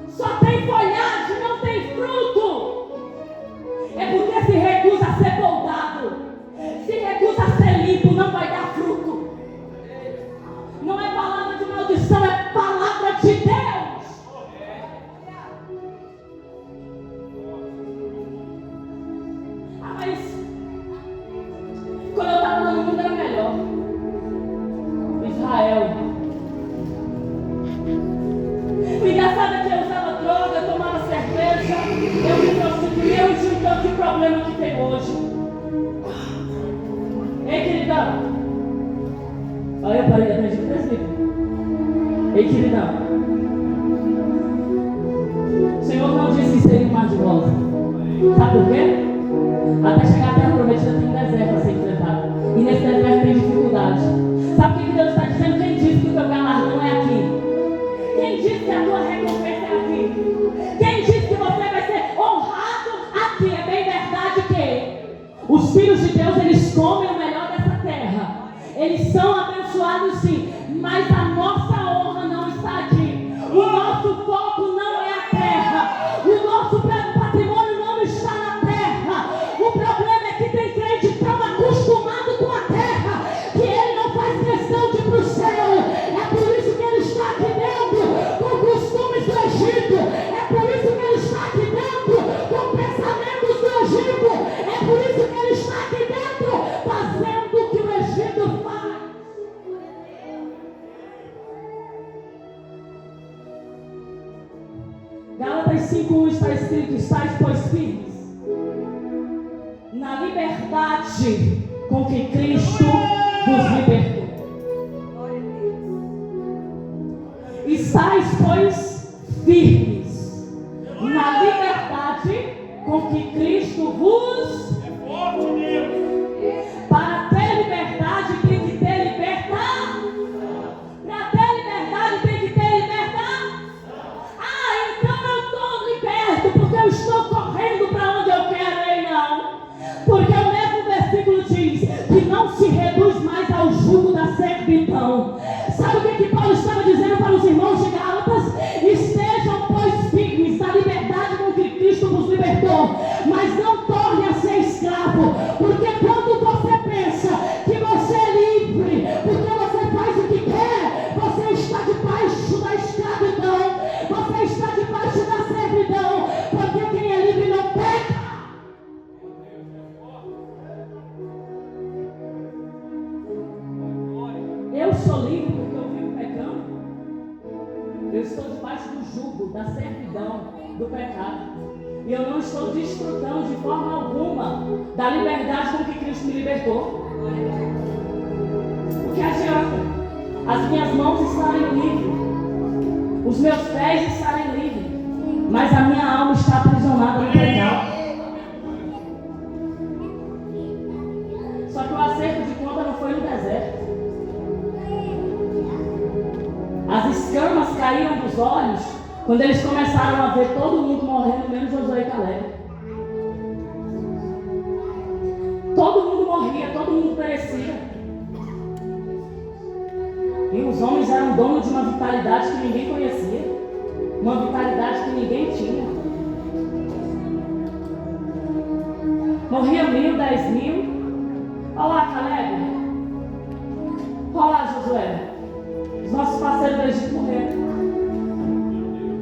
Só tem folhagem, não tem fruto. É porque se recusa a ser podado. Se recusa a ser limpo, não vai dar fruto. Não é palavra de maldição, é palavra de Deus. Mas quando eu estava lá no mundo era melhor. Israel. O engraçado é que eu usava droga, eu tomava cerveja, eu me prostituía, eu tinha um tanto de problema que tem hoje. Ei, queridão. Olha, eu parei, aprendi com presbítero. Ei, queridão. O Senhor não disse que seria um mar de rosa. Sabe por quê? Até chegar à terra prometida tem um deserto a ser enfrentado. E nesse deserto tem dificuldade. Sabe o que Deus está dizendo? Quem disse que o teu galardão é aqui? Quem disse que a tua recompensa é aqui? Quem disse que você vai ser honrado aqui? É bem verdade que os filhos de Deus, eles comem o melhor dessa terra. Eles são abençoados sim. Mas a nossa honra não está aqui. O nosso foco não é a terra. O nosso patrimônio não está na terra. O problema é que tem crente tão acostumado com a terra que ele não faz questão de ir para o céu. É por isso que ele está aqui dentro com costumes do Egito. É por isso que ele está aqui dentro com pensamentos do Egito. É por isso que ele está aqui dentro fazendo o que o Egito faz. Gálatas 5:1 está escrito: estáis, pois, firmes na liberdade com que Cristo vos libertou. Estáis, pois, firmes na liberdade com que Cristo vos. Para ter liberdade tem que ter libertar. Para ter liberdade tem que ter libertar. Ah, então eu estou liberto porque eu estou correndo para onde eu quero. Ei, não. Porque o mesmo versículo diz que não se reduz da servidão, do pecado. E eu não estou desfrutando de forma alguma da liberdade com que Cristo me libertou. O que adianta as minhas mãos estarem livres, os meus pés estarem livres, mas a minha alma está aprisionada no pecado? Só que o acerto de conta não foi no deserto. As escamas caíram dos olhos quando eles começaram a ver todo mundo morrendo, menos Josué e Caleb. Todo mundo morria, todo mundo perecia. E os homens eram donos de uma vitalidade que ninguém conhecia, uma vitalidade que ninguém tinha. Morria 1.000, 10.000. Olha lá, Caleb. Olha lá, Josué. Os nossos parceiros do Egito morreram.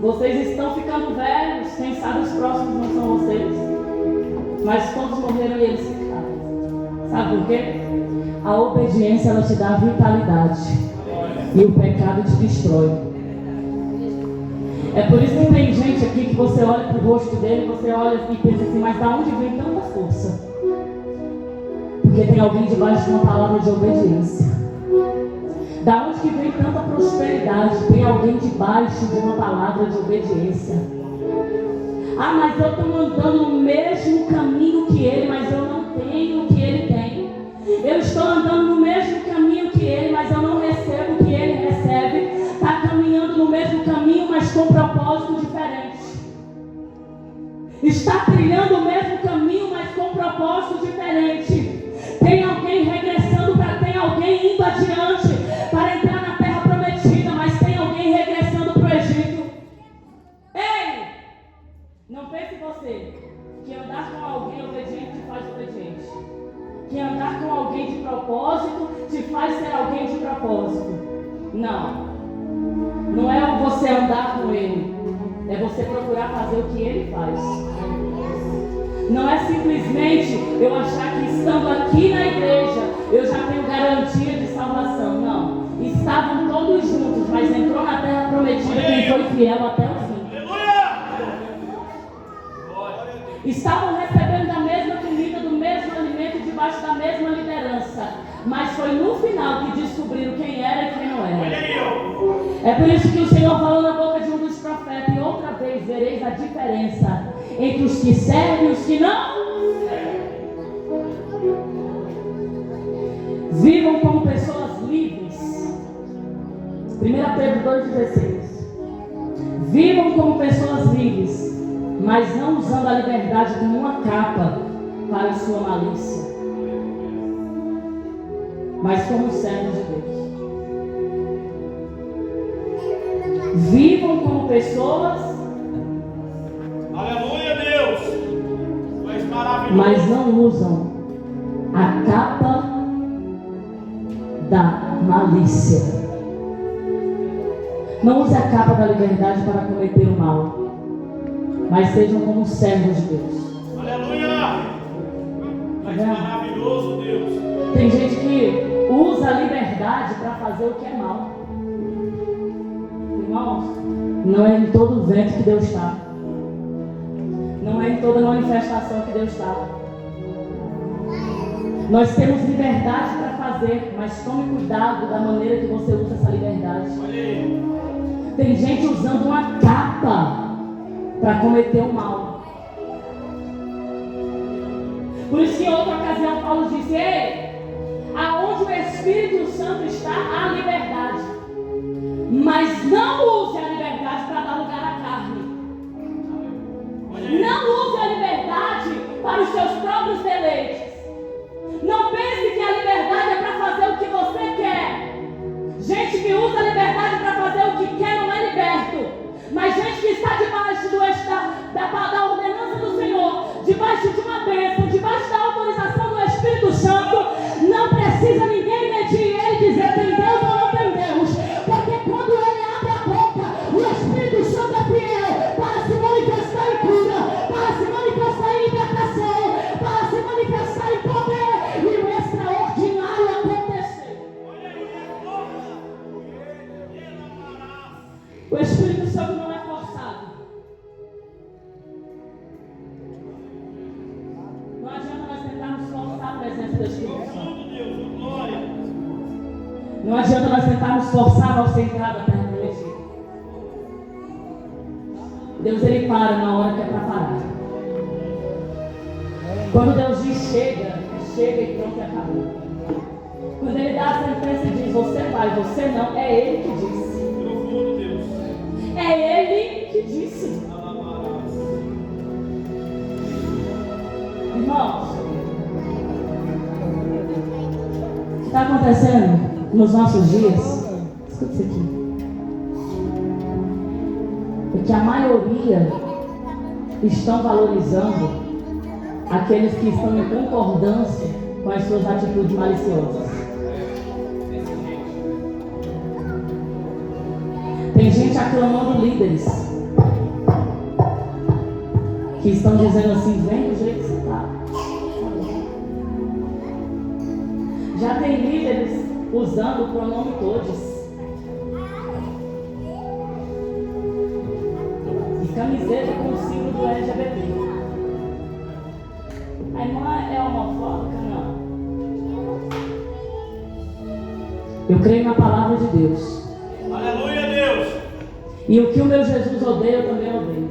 Vocês estão ficando velhos, quem sabe os próximos não são vocês. Mas todos morreram e eles ficaram. Sabe por quê? A obediência, ela te dá vitalidade. E o pecado te destrói. É por isso que tem gente aqui que você olha para o rosto dele, você olha e pensa assim, mas da onde vem tanta força? Porque tem alguém debaixo de uma palavra de obediência. Da onde que vem tanta prosperidade? Tem alguém debaixo de uma palavra de obediência. Ah, mas eu estou andando no mesmo caminho que ele, mas eu não tenho o que ele tem. Eu estou andando no mesmo caminho que ele, mas eu não recebo o que ele recebe. Está caminhando no mesmo caminho, mas com propósito diferente. Está trilhando o mesmo caminho, mas com propósito diferente. Tem alguém regressando tem alguém indo adiante para entrar na terra prometida, mas tem alguém regressando para o Egito. Ei! Não pense você que andar com alguém obediente te faz obediente. Que andar com alguém de propósito te faz ser alguém de propósito. Não. Não é você andar com ele. É você procurar fazer o que ele faz. Não é simplesmente eu achar que estando aqui na igreja eu já tenho garantia de salvação. Não. Estavam todos juntos, mas entrou na terra prometida quem foi fiel até o fim. Estavam recebendo da mesma comida, do mesmo alimento, debaixo da mesma liderança. Mas foi no final que descobriram quem era e quem não era. É por isso que o Senhor falou na boca de um dos profetas: e outra vez vereis a diferença entre os que servem e os que não. Vivam como pessoas livres. 1 Pedro 2,16. Vivam como pessoas livres, mas não usando a liberdade como uma capa para a sua malícia, mas como servos de Deus. Vivam como pessoas, aleluia, Deus, tu és maravilhoso, mas não usam a capa da malícia. Não use a capa da liberdade para cometer o mal, mas sejam como servos de Deus. Aleluia, tu és maravilhoso, Deus. Tem gente que usa a liberdade para fazer o que é mal. Irmãos, não é em todo vento que Deus está. Não é em toda manifestação que Deus está. Nós temos liberdade para fazer, mas tome cuidado da maneira que você usa essa liberdade. Tem gente usando uma capa para cometer o mal. Por isso que em outra ocasião Paulo disse: ei, aonde o Espírito Santo está, há liberdade. Mas não use a liberdade para dar lugar à carne. Não use a liberdade para os seus próprios deleites. Não pense que a liberdade é para fazer o que você quer. Gente que usa a liberdade para fazer o que quer não é liberto. Mas gente que está debaixo da ordenança do Senhor, debaixo de uma bênção, debaixo da autorização do Espírito Santo, não precisa ninguém medir ele e dizer tem Deus ou não tem Não adianta nós tentarmos forçar a nossa entrada para refletir. Deus, ele para na hora que é para parar. Quando Deus diz chega, chega e pronto, e acabou. Quando ele dá a sentença e diz você vai, você não, é ele que disse. Profundo, Deus. É ele que disse. Irmãos, o que está acontecendo nos nossos dias? Escuta isso aqui. É que a maioria estão valorizando aqueles que estão em concordância com as suas atitudes maliciosas. Tem gente aclamando líderes que estão dizendo assim, vem do jeito que você está. Já tem líderes usando o pronome todos. E camiseta com o símbolo do LGBT. A irmã é homofóbica? Não. Eu creio na palavra de Deus. Aleluia, Deus. E o que o meu Jesus odeia, eu também odeio.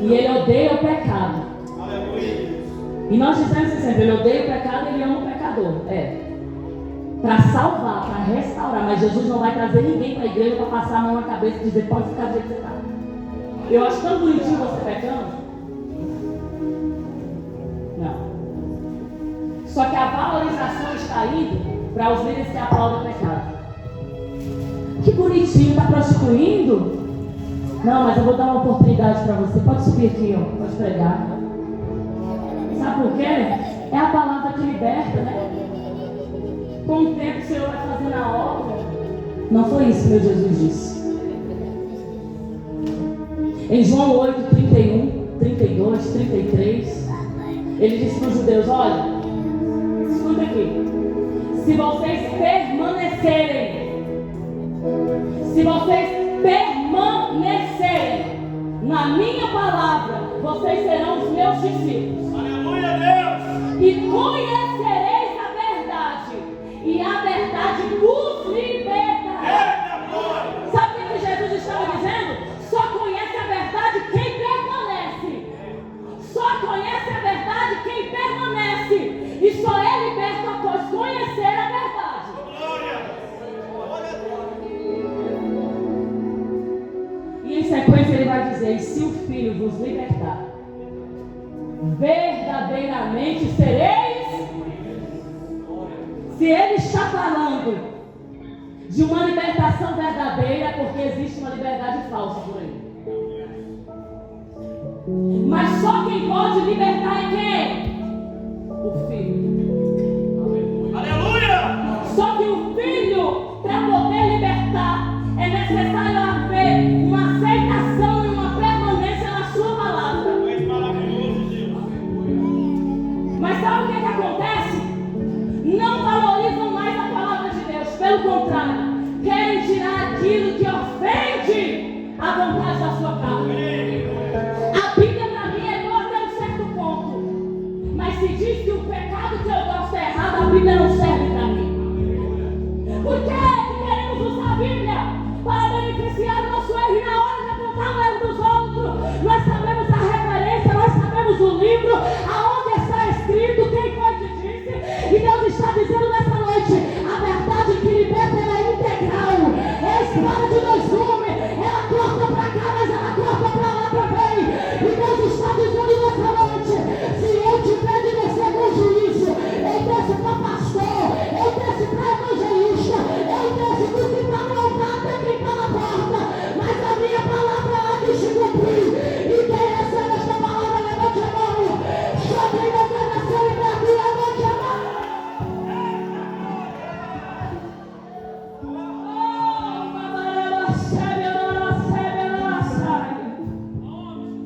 E ele odeia o pecado. Aleluia, Deus. E nós dizemos sempre, ele odeia o pecado e ele ama o pecador. Para salvar, para restaurar. Mas Jesus não vai trazer ninguém para a igreja para passar a mão na cabeça e dizer, pode ficar do jeito que você está. Eu acho tão bonitinho você pecando. Não. Só que a valorização está indo para os líderes que aplaudem o pecado. Que bonitinho, está prostituindo? Não, mas eu vou dar uma oportunidade para você. Pode subir aqui, ó, pode pregar. Sabe por quê? É a palavra que liberta, né? Com o tempo o Senhor vai fazendo a obra. Não foi isso que meu Jesus disse. Em João 8, 31, 32, 33, ele disse para os judeus, olha, escuta aqui. Se vocês permanecerem na minha palavra, vocês serão os meus discípulos. Aleluia, Deus. E conhecereis a verdade, e a verdade vos libertará. Eita, glória. Sabe o que Jesus estava dizendo? Só conhece a verdade quem permanece. Só conhece a verdade quem permanece. E só é liberto após conhecer a verdade. Glória. E em sequência ele vai dizer, e se o Filho vos libertar, verdadeiramente sereis. Se ele está falando de uma libertação verdadeira, é porque existe uma liberdade falsa por aí. Mas só quem pode libertar é quem? O Filho. Aleluia. Só que o Filho, para poder libertar, é necessário haver uma aceitação e uma permanência na sua palavra. Tu és maravilhoso, Deus. Mas sabe o que acontece? Não valorizam mais a palavra de Deus. Pelo contrário, querem tirar aquilo que ofende a vontade da sua carne. A Bíblia para mim é boa até um certo ponto. Mas se diz que o pecado que eu gosto é errado, a Bíblia não serve para mim. Por que queremos usar a Bíblia para beneficiar o nosso erro e na hora de apontar o erro dos outros? Nós sabemos a referência, nós sabemos o livro, aonde está escrito, quem foi que disse. E Deus está dizendo nessa noite, a verdade que liberta ela é integral. É a espada de dois gumes, ela corta para cá, mas ela corta para lá também. E Deus está dizendo nessa noite, se eu tiver de descer com juízo, eu desço para pastor, eu desço para evangelista, eu desço do que está no altar até quem está na porta, mas a minha palavra há de se cumprir. E quem recebe esta palavra, levante a mão. Chame a internação e levante a mão.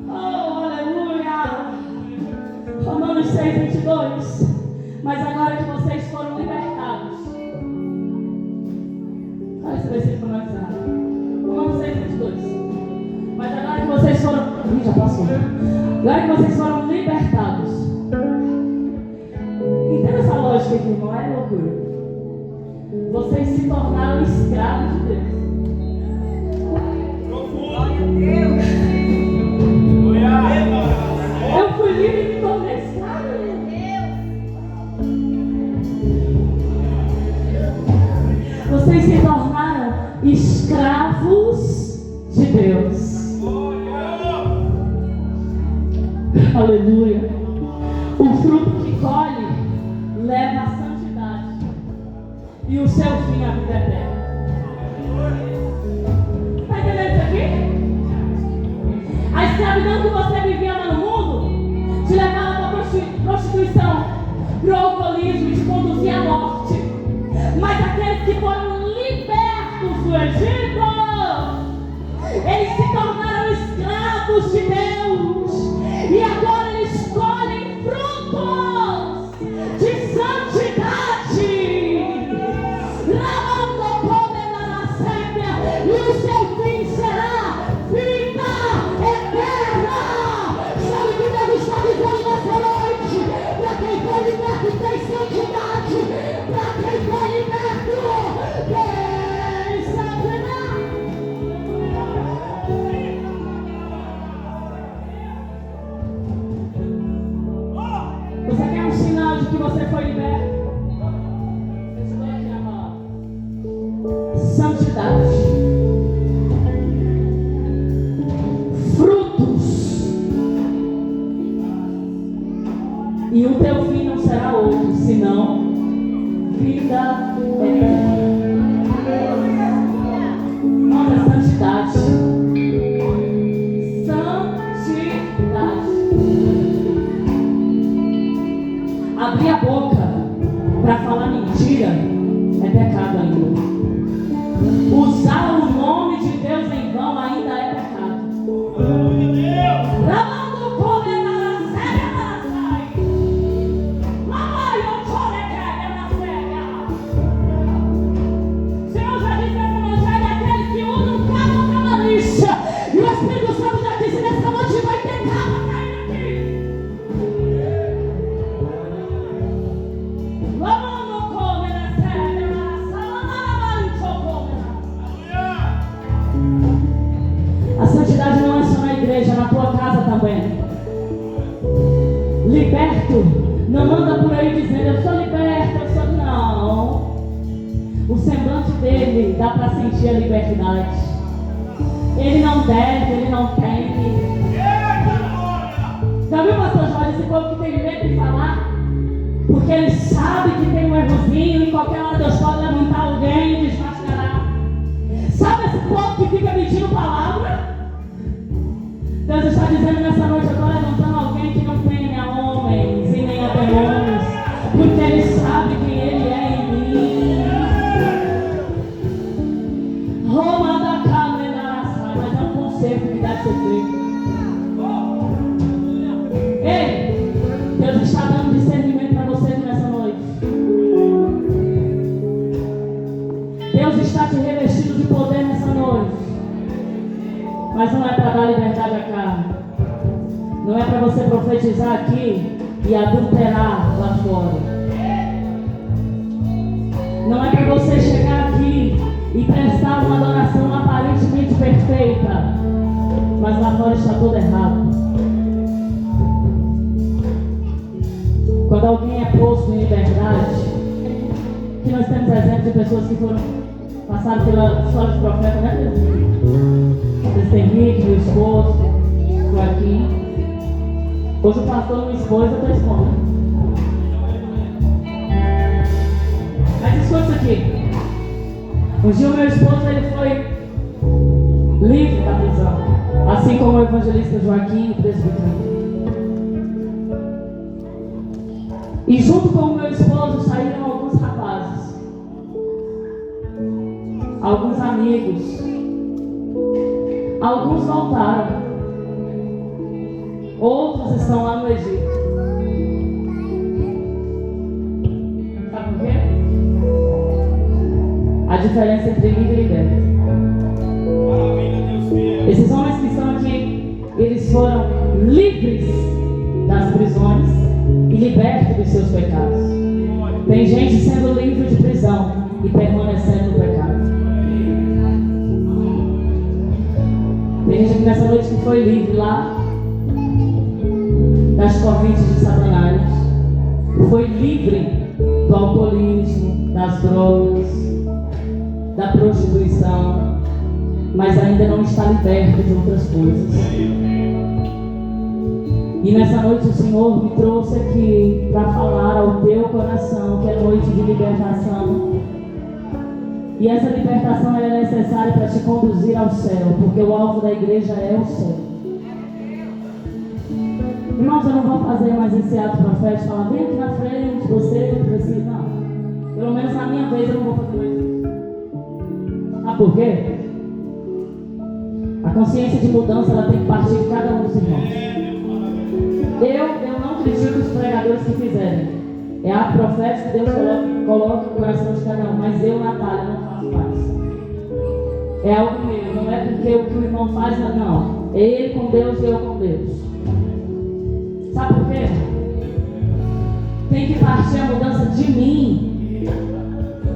Oh, aleluia. Romanos 6:22. Mas agora que vocês foram libertados. Olha esse versículo na visão. Romanos 6:22. Mas agora que vocês foram. Ih, já passou. Agora que vocês foram libertados. Entenda essa lógica aqui, irmão. É loucura. vocês se tornaram escravos de Deus. Eu fui livre e me tornei escravo de Deus. Vocês se tornaram escravos de Deus. Aleluia. O fruto que colhe leva a santidade e o seu fim à vida eterna. Está entendendo isso aqui? A escravidão que você vivia lá no mundo te levava para a prostituição, para o alcoolismo e te conduzia à morte. Mas aqueles que foram libertos do Egito, eles se tornaram escravos de Deus. E agora eles colhem frutos de santidade. Lavando condenar na sépia, e o seu fim será vida eterna. Sabe o que Deus está dizendo nessa noite? Para quem foi liberto tem santidade. Para quem foi liberto tem santidade. Você quer um sinal de que você foi liberto? Santidade. Frutos. E o teu fim não será outro, senão vida eterna. Olha, santidade. Santidade. Abrir a boca para falar mentira é pecado ainda. Usar o nome de Deus em vão ainda é pecado. Senhor já disse nessa noite, é daqueles que usam cabo com malícia. E o Espírito Santo já disse nessa noite, vai ter cabo caindo aqui. A santidade não é só na igreja, na tua casa também. Liberto não anda por aí dizendo eu sou liberto, eu sou não. O semblante dele dá para sentir a liberdade. Ele não deve, ele não tem. Já viu, pastor Jorge, esse povo que tem medo de falar? Porque ele sabe que tem um errozinho e qualquer hora Deus pode levantar alguém e desmascarar. Sabe esse povo que fica pedindo palavra? Deus está dizendo nessa noite, eu estou levantando alguém que não teme a homens e nem a demônios, porque ele sabe quem ele é em mim. Roma da câmera, mas é um conserto que deve ser feito. Ei, Deus está dando discernimento para vocês nessa noite. Deus está te revestindo de poder nessa noite. Mas não é para dar liberdade à carne. Não é para você profetizar aqui e adulterar lá fora. Não é para você chegar aqui e prestar uma adoração aparentemente perfeita, mas lá fora está tudo errado. Quando alguém é posto em liberdade, que nós temos exemplos de pessoas que passaram pela história de profeta, né, Jesus? Henrique, meu esposo, Joaquim. Hoje o pastor não expôs, eu estou expondo. Mas escuta isso aqui. Um dia o meu esposo ele foi livre da prisão, assim como o evangelista Joaquim e o presbítero. E junto com o meu esposo saíram alguns rapazes, alguns amigos. Alguns voltaram, outros estão lá no Egito. Sabe por quê? A diferença entre livre e liberto. Esses homens que estão aqui, eles foram livres das prisões e libertos dos seus pecados. Tem gente sendo livre de prisão e permanecendo foi livre lá das correntes de Satanás, foi livre do alcoolismo, das drogas, da prostituição, mas ainda não está liberto de outras coisas. E nessa noite o Senhor me trouxe aqui para falar ao teu coração que é noite de libertação. E essa libertação é necessária para te conduzir ao céu, porque o alvo da igreja é o céu. Irmãos, eu não vou fazer mais esse ato profético, falar, vem aqui na frente, você precisa. Não. Pelo menos na minha vez eu não vou fazer mais isso. Sabe por quê? A consciência de mudança ela tem que partir de cada um dos irmãos. Eu não critico os pregadores que fizerem. É ato profético que Deus coloca no coração de cada um. Mas eu, Natália, não faço mais. É algo meu, não é porque o que o irmão faz, não. É ele com Deus e eu com Deus. Sabe por quê? Tem que partir a mudança de mim.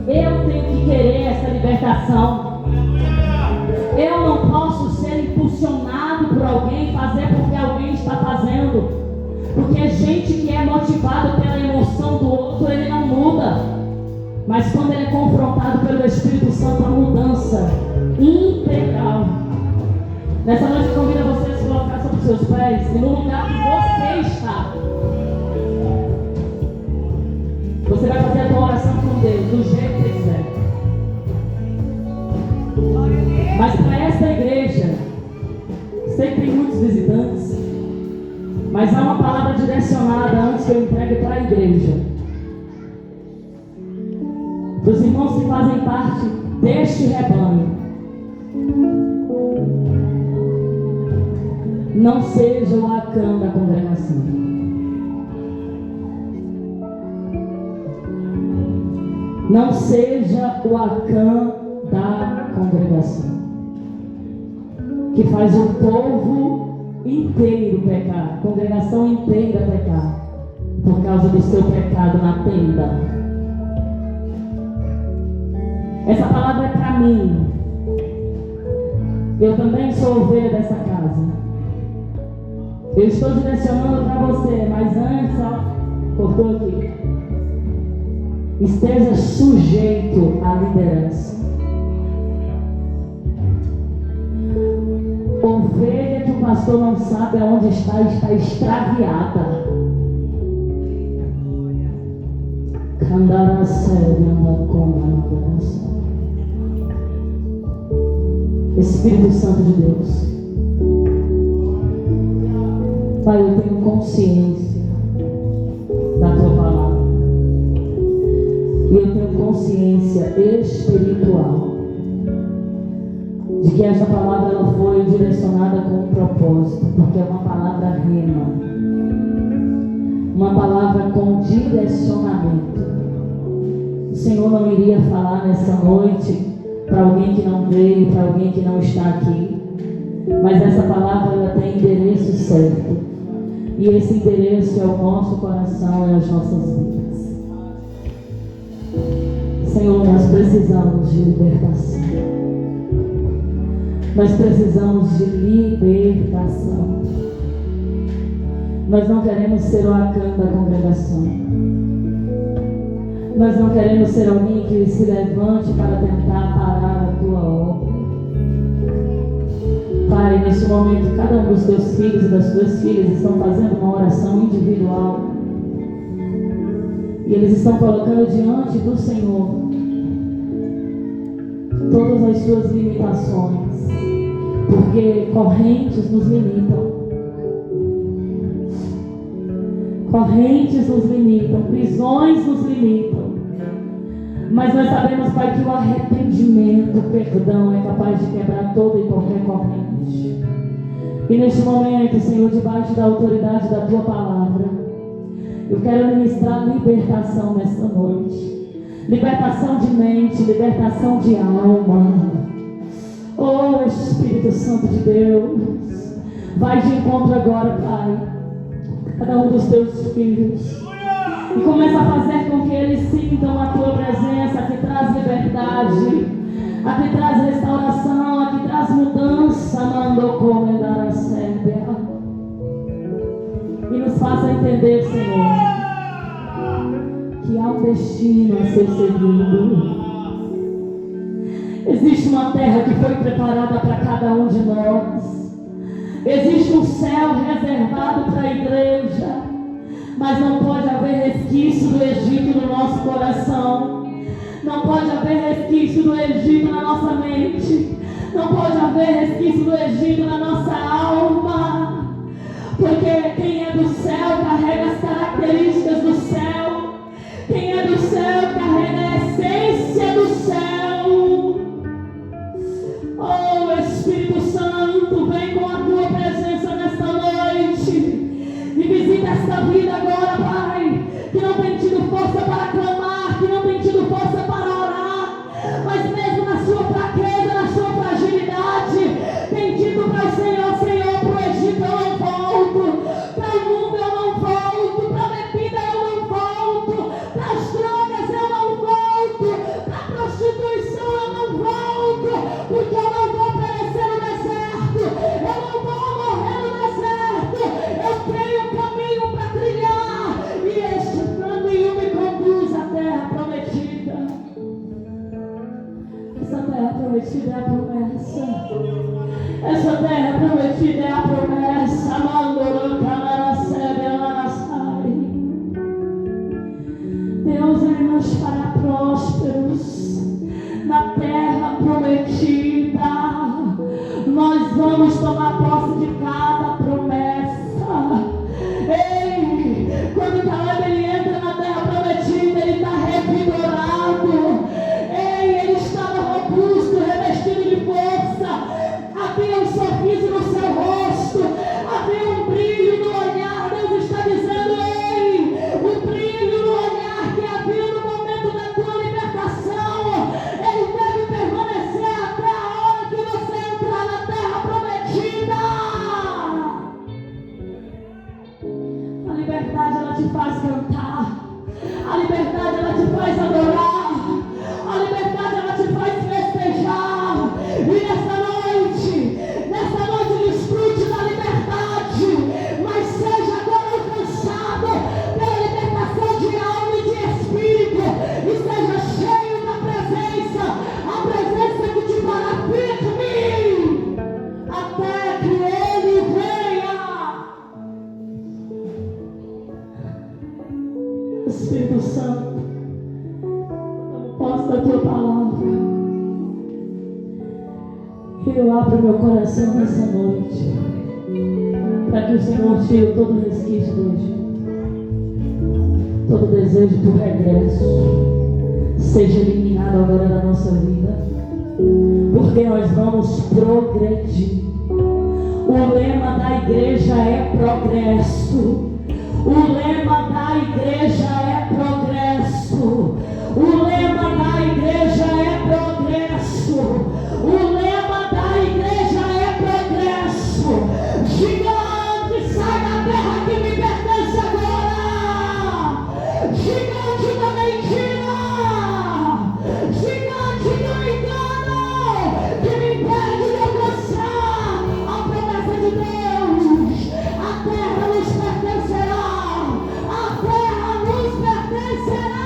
Eu tenho que querer essa libertação. Eu não posso ser impulsionado por alguém, fazer porque alguém está fazendo. Porque gente que é motivado pela emoção do outro, ele não muda. Mas quando ele é confrontado pelo Espírito Santo, a mudança integral. Nessa noite eu convido você a se colocar sobre os seus pés e no lugar que você está. Você vai fazer a tua oração com Deus do jeito que quiser. Mas para esta igreja, sei que tem muitos visitantes, mas há uma palavra direcionada antes que eu entregue para a igreja. Para os irmãos que fazem parte deste rebanho. Não seja o Acã da congregação. Não seja o Acã da congregação. Que faz o povo inteiro pecar, a congregação inteira pecar, por causa do seu pecado na tenda. Essa palavra é para mim. Eu também sou ovelha dessa casa. Eu estou direcionando para você, mas antes, cortou aqui. Esteja sujeito à liderança. Ovelha que o pastor não sabe aonde está extraviada. Candara séria anda com Espírito Santo de Deus. Pai, eu tenho consciência da tua palavra. E eu tenho consciência espiritual de que essa palavra ela foi direcionada com um propósito, porque é uma palavra rema, uma palavra com direcionamento. O Senhor não iria falar nessa noite para alguém que não veio, para alguém que não está aqui, mas essa palavra ela tem endereço certo, e esse endereço é o nosso coração, é as nossas vidas. Senhor, nós precisamos de libertação. Nós precisamos de libertação. Nós não queremos ser o Acã da congregação. Nós não queremos ser alguém que se levante para tentar parar a tua obra. Pai, neste momento, cada um dos teus filhos e das tuas filhas estão fazendo uma oração individual. E eles estão colocando diante do Senhor todas as suas limitações. Porque correntes nos limitam. Correntes nos limitam, prisões nos limitam. Mas nós sabemos, Pai, que o arrependimento, o perdão é capaz de quebrar toda e qualquer corrente. E neste momento, Senhor, debaixo da autoridade da Tua palavra, eu quero ministrar libertação nesta noite. Libertação de mente, libertação de alma. Oh, Espírito Santo de Deus, vai de encontro agora, Pai, cada um dos teus filhos, e começa a fazer com que eles sintam a tua presença, que traz liberdade, a que traz restauração, a que traz mudança. Mandou comendar a série. faça entender, Senhor, que há um destino a ser seguido. Existe uma terra que foi preparada para cada um de nós. Existe um céu reservado para a igreja. Mas não pode haver resquício do Egito no nosso coração. Não pode haver resquício do Egito na nossa mente. Não pode haver resquício do Egito na nossa alma. Porque quem é do céu carrega as características do céu. Quem é do céu carrega a essência do céu. Oh, Espírito Santo, vem com a tua presença nesta noite. E visita esta vida agora, Pai, que não tem tido força para clamar, que não tem tido força para orar, mas mesmo na sua fraqueza, na sua fragilidade, tem dito para o Senhor: Senhor, para o Egito eu não volto, para o mundo eu não volto, para a bebida eu não volto, para as drogas eu não volto, para a prostituição eu não volto, porque eu não vou perecer no deserto, eu não vou morrer no deserto, eu tenho um caminho para trilhar, e este caminho me conduz à terra prometida. Essa terra prometida é a promessa. Essa terra prometida é a promessa. Deus, Ele nos fará prósperos na terra prometida. Nós vamos tomar posse de cada promessa. Ei, quando Caleb ele entra na terra prometida, ele está revigorado. Ei, ele estava robusto, revestido de força. Havia um sorriso no seu rosto, havia um brilho no olhar. Deus está dizendo: ei, o brilho no olhar que havia no momento da tua libertação, ele deve permanecer até a hora que você entrar na terra prometida. A liberdade, ela te faz cantar. A liberdade, ela te faz adorar. A liberdade, ela te faz festejar. E nessa noite desfrute da liberdade, mas seja agora alcançado pela libertação de alma e de espírito, e seja cheio da presença, a presença que te fará firme até que Ele venha. Espírito Santo, eu posso da tua palavra. Eu abro meu coração nessa noite, para que o Senhor tire todo o resquício do Egito, todo o desejo do regresso seja eliminado agora da nossa vida, porque nós vamos progredir. O lema da igreja é progresso. O lema da igreja é progresso. O lema da igreja é progresso. O lema da igreja é progresso. Gigante, sai da terra que me pertence agora. Gigante da mentira. Gigante do engano que me impede de alcançar a promessa de Deus. A terra nos pertencerá. A terra nos pertencerá.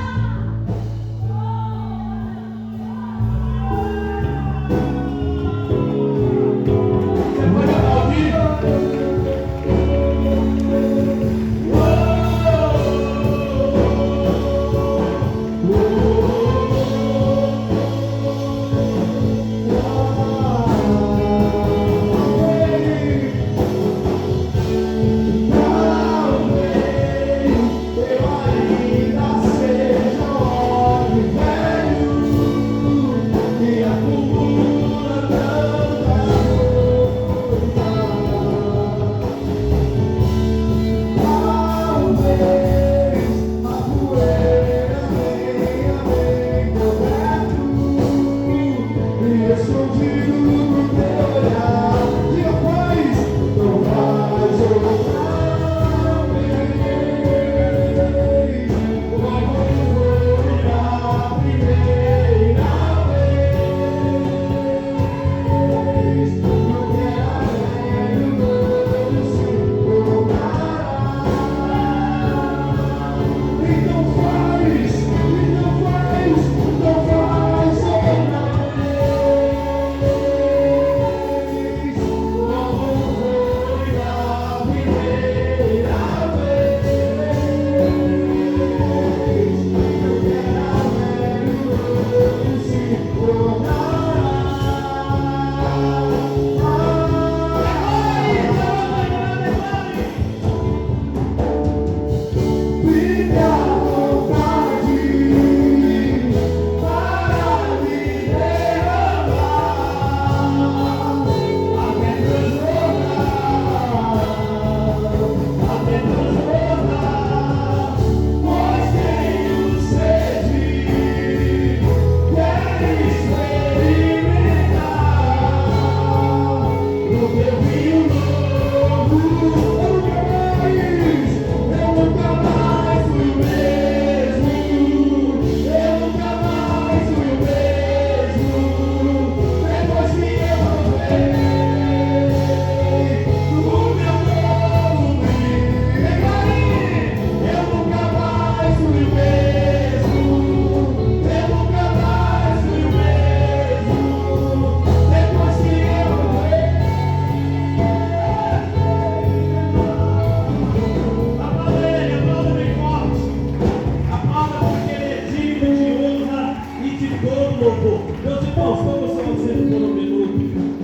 louvor. Meus irmãos, toma o seu assento por um minuto.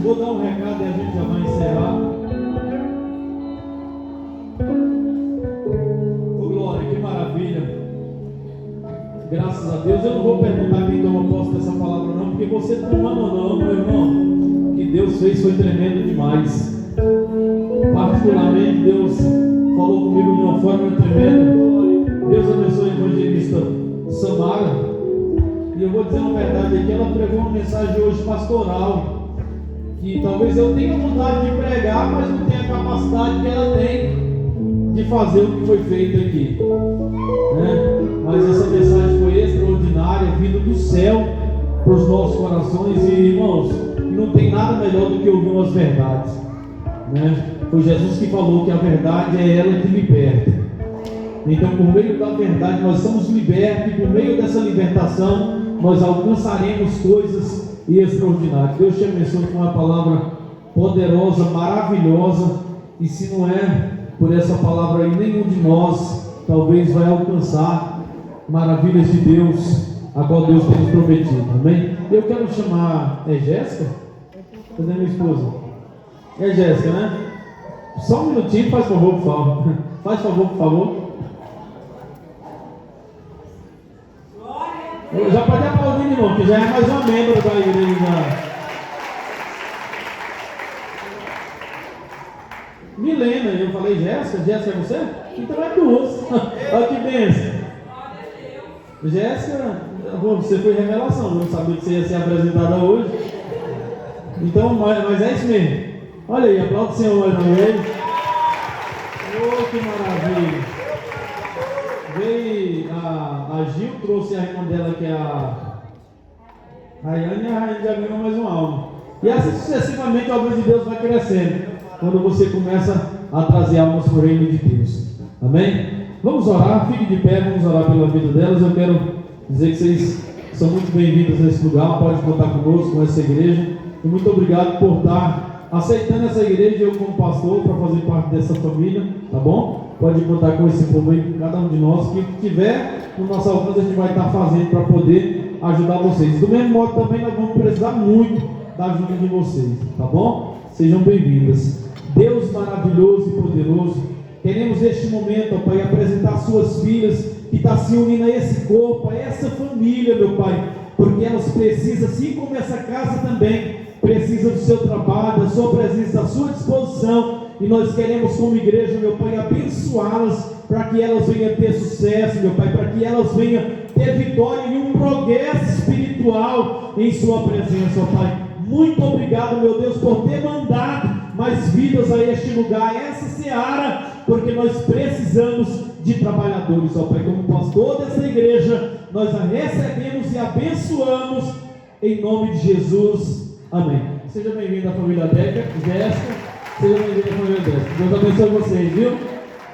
Vou dar um recado e a gente já vai encerrar. Ô glória, que maravilha. Graças a Deus. Eu não vou perguntar quem toma posse dessa palavra não, porque você tomando ou não, meu irmão, o que Deus fez foi tremendo demais. Particularmente Deus falou comigo de uma forma tremenda. Deus abençoe a evangelista Samara. E eu vou dizer uma verdade aqui, ela pregou uma mensagem hoje pastoral, que talvez eu tenha vontade de pregar, mas não tenha a capacidade que ela tem de fazer o que foi feito aqui, né? Mas essa mensagem foi extraordinária, vindo do céu para os nossos corações. E irmãos, não tem nada melhor do que ouvir umas verdades, né? Foi Jesus que falou que a verdade é ela que liberta. Então, por meio da verdade, nós somos libertos, e por meio dessa libertação, nós alcançaremos coisas extraordinárias. Deus te abençoe com uma palavra poderosa, maravilhosa. E se não é por essa palavra aí, nenhum de nós talvez vai alcançar maravilhas de Deus, a qual Deus tem nos prometido. Amém? Eu quero chamar, Jéssica? Cadê minha esposa? É Jéssica, né? Só um minutinho, faz favor, por favor. Faz favor, por favor. Já pode aplaudir, irmão, que já é mais uma membro da igreja. Milena, eu falei Jéssica? Jéssica é você? Então é duas. Olha que bênção. Jéssica, você foi revelação, eu não sabia que você ia ser apresentada hoje. Então, mas é isso mesmo. Olha aí, aplaude o Senhor mais uma vez. Oh, que maravilha. Veio a Gil, trouxe a irmã dela, que é a Rayane, e a Rayane já ganhou mais uma alma. E assim sucessivamente a obra de Deus vai crescendo, quando você começa a trazer almas para o reino de Deus. Amém? Vamos orar, fique de pé, vamos orar pela vida delas. Eu quero dizer que vocês são muito bem-vindos nesse lugar, pode contar conosco, com essa igreja. E muito obrigado por estar aceitando essa igreja, eu como pastor, para fazer parte dessa família, tá bom? Pode contar com esse povo aí, cada um de nós, que tiver no nosso alcance, a gente vai estar fazendo para poder ajudar vocês. Do mesmo modo também nós vamos precisar muito da ajuda de vocês, tá bom? Sejam bem-vindas. Deus maravilhoso e poderoso, queremos neste momento, ó Pai, apresentar suas filhas que estão se unindo a esse corpo, a essa família, meu Pai, porque elas precisam, assim como essa casa também, precisa do seu trabalho, da sua presença, da sua disposição. E nós queremos, como igreja, meu Pai, abençoá-las para que elas venham ter sucesso, meu Pai, para que elas venham ter vitória e um progresso espiritual em sua presença, ó Pai. Muito obrigado, meu Deus, por ter mandado mais vidas a este lugar, a essa seara, porque nós precisamos de trabalhadores, ó Pai. Como pastor dessa igreja, nós a recebemos e abençoamos em nome de Jesus. Amém. Seja bem-vindo à família Deca, Jéssica. Seja bem-vindo à família Deca. Deus abençoe vocês, viu?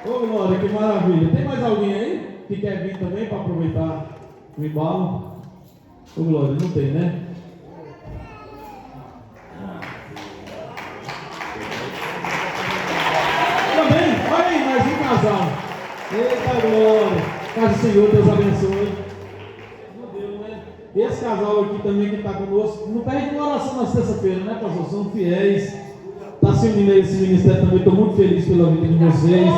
Ô glória, que maravilha. Tem mais alguém aí que quer vir também para aproveitar o embalo? Ô glória, não tem, né? Também, olha aí, mais um casal. Eita glória. Paz do Senhor, Deus abençoe. Esse casal aqui também que está conosco, não perde uma oração na sexta-feira, né, pastor? São fiéis, está se unindo a esse ministério também. Estou muito feliz pela vida de vocês.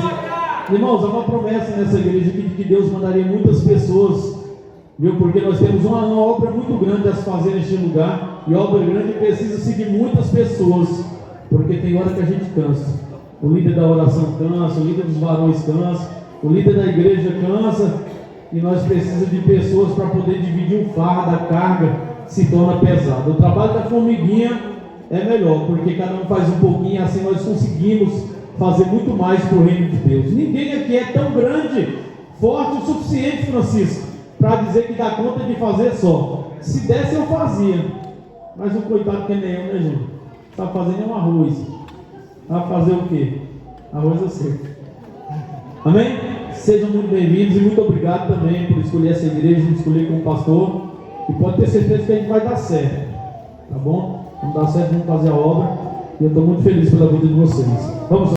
Irmãos, há uma promessa nessa igreja que Deus mandaria muitas pessoas, viu? Porque nós temos uma obra muito grande a se fazer neste lugar, e obra grande precisa seguir muitas pessoas, porque tem hora que a gente cansa. O líder da oração cansa, o líder dos varões cansa, o líder da igreja cansa. E nós precisamos de pessoas para poder dividir o fardo, a carga se torna pesada. O trabalho da formiguinha é melhor, porque cada um faz um pouquinho, assim nós conseguimos fazer muito mais para o reino de Deus. Ninguém aqui é tão grande, forte o suficiente, Francisco, para dizer que dá conta de fazer só. Se desse eu fazia, mas o coitado que é nem eu, né, gente? Está fazendo um arroz. Vai fazer o quê? Arroz eu sei. Amém? Sejam muito bem-vindos e muito obrigado também por escolher essa igreja, por escolher como pastor. E pode ter certeza que a gente vai dar certo, tá bom? Vamos dar certo, vamos fazer a obra. E eu estou muito feliz pela vida de vocês. Vamos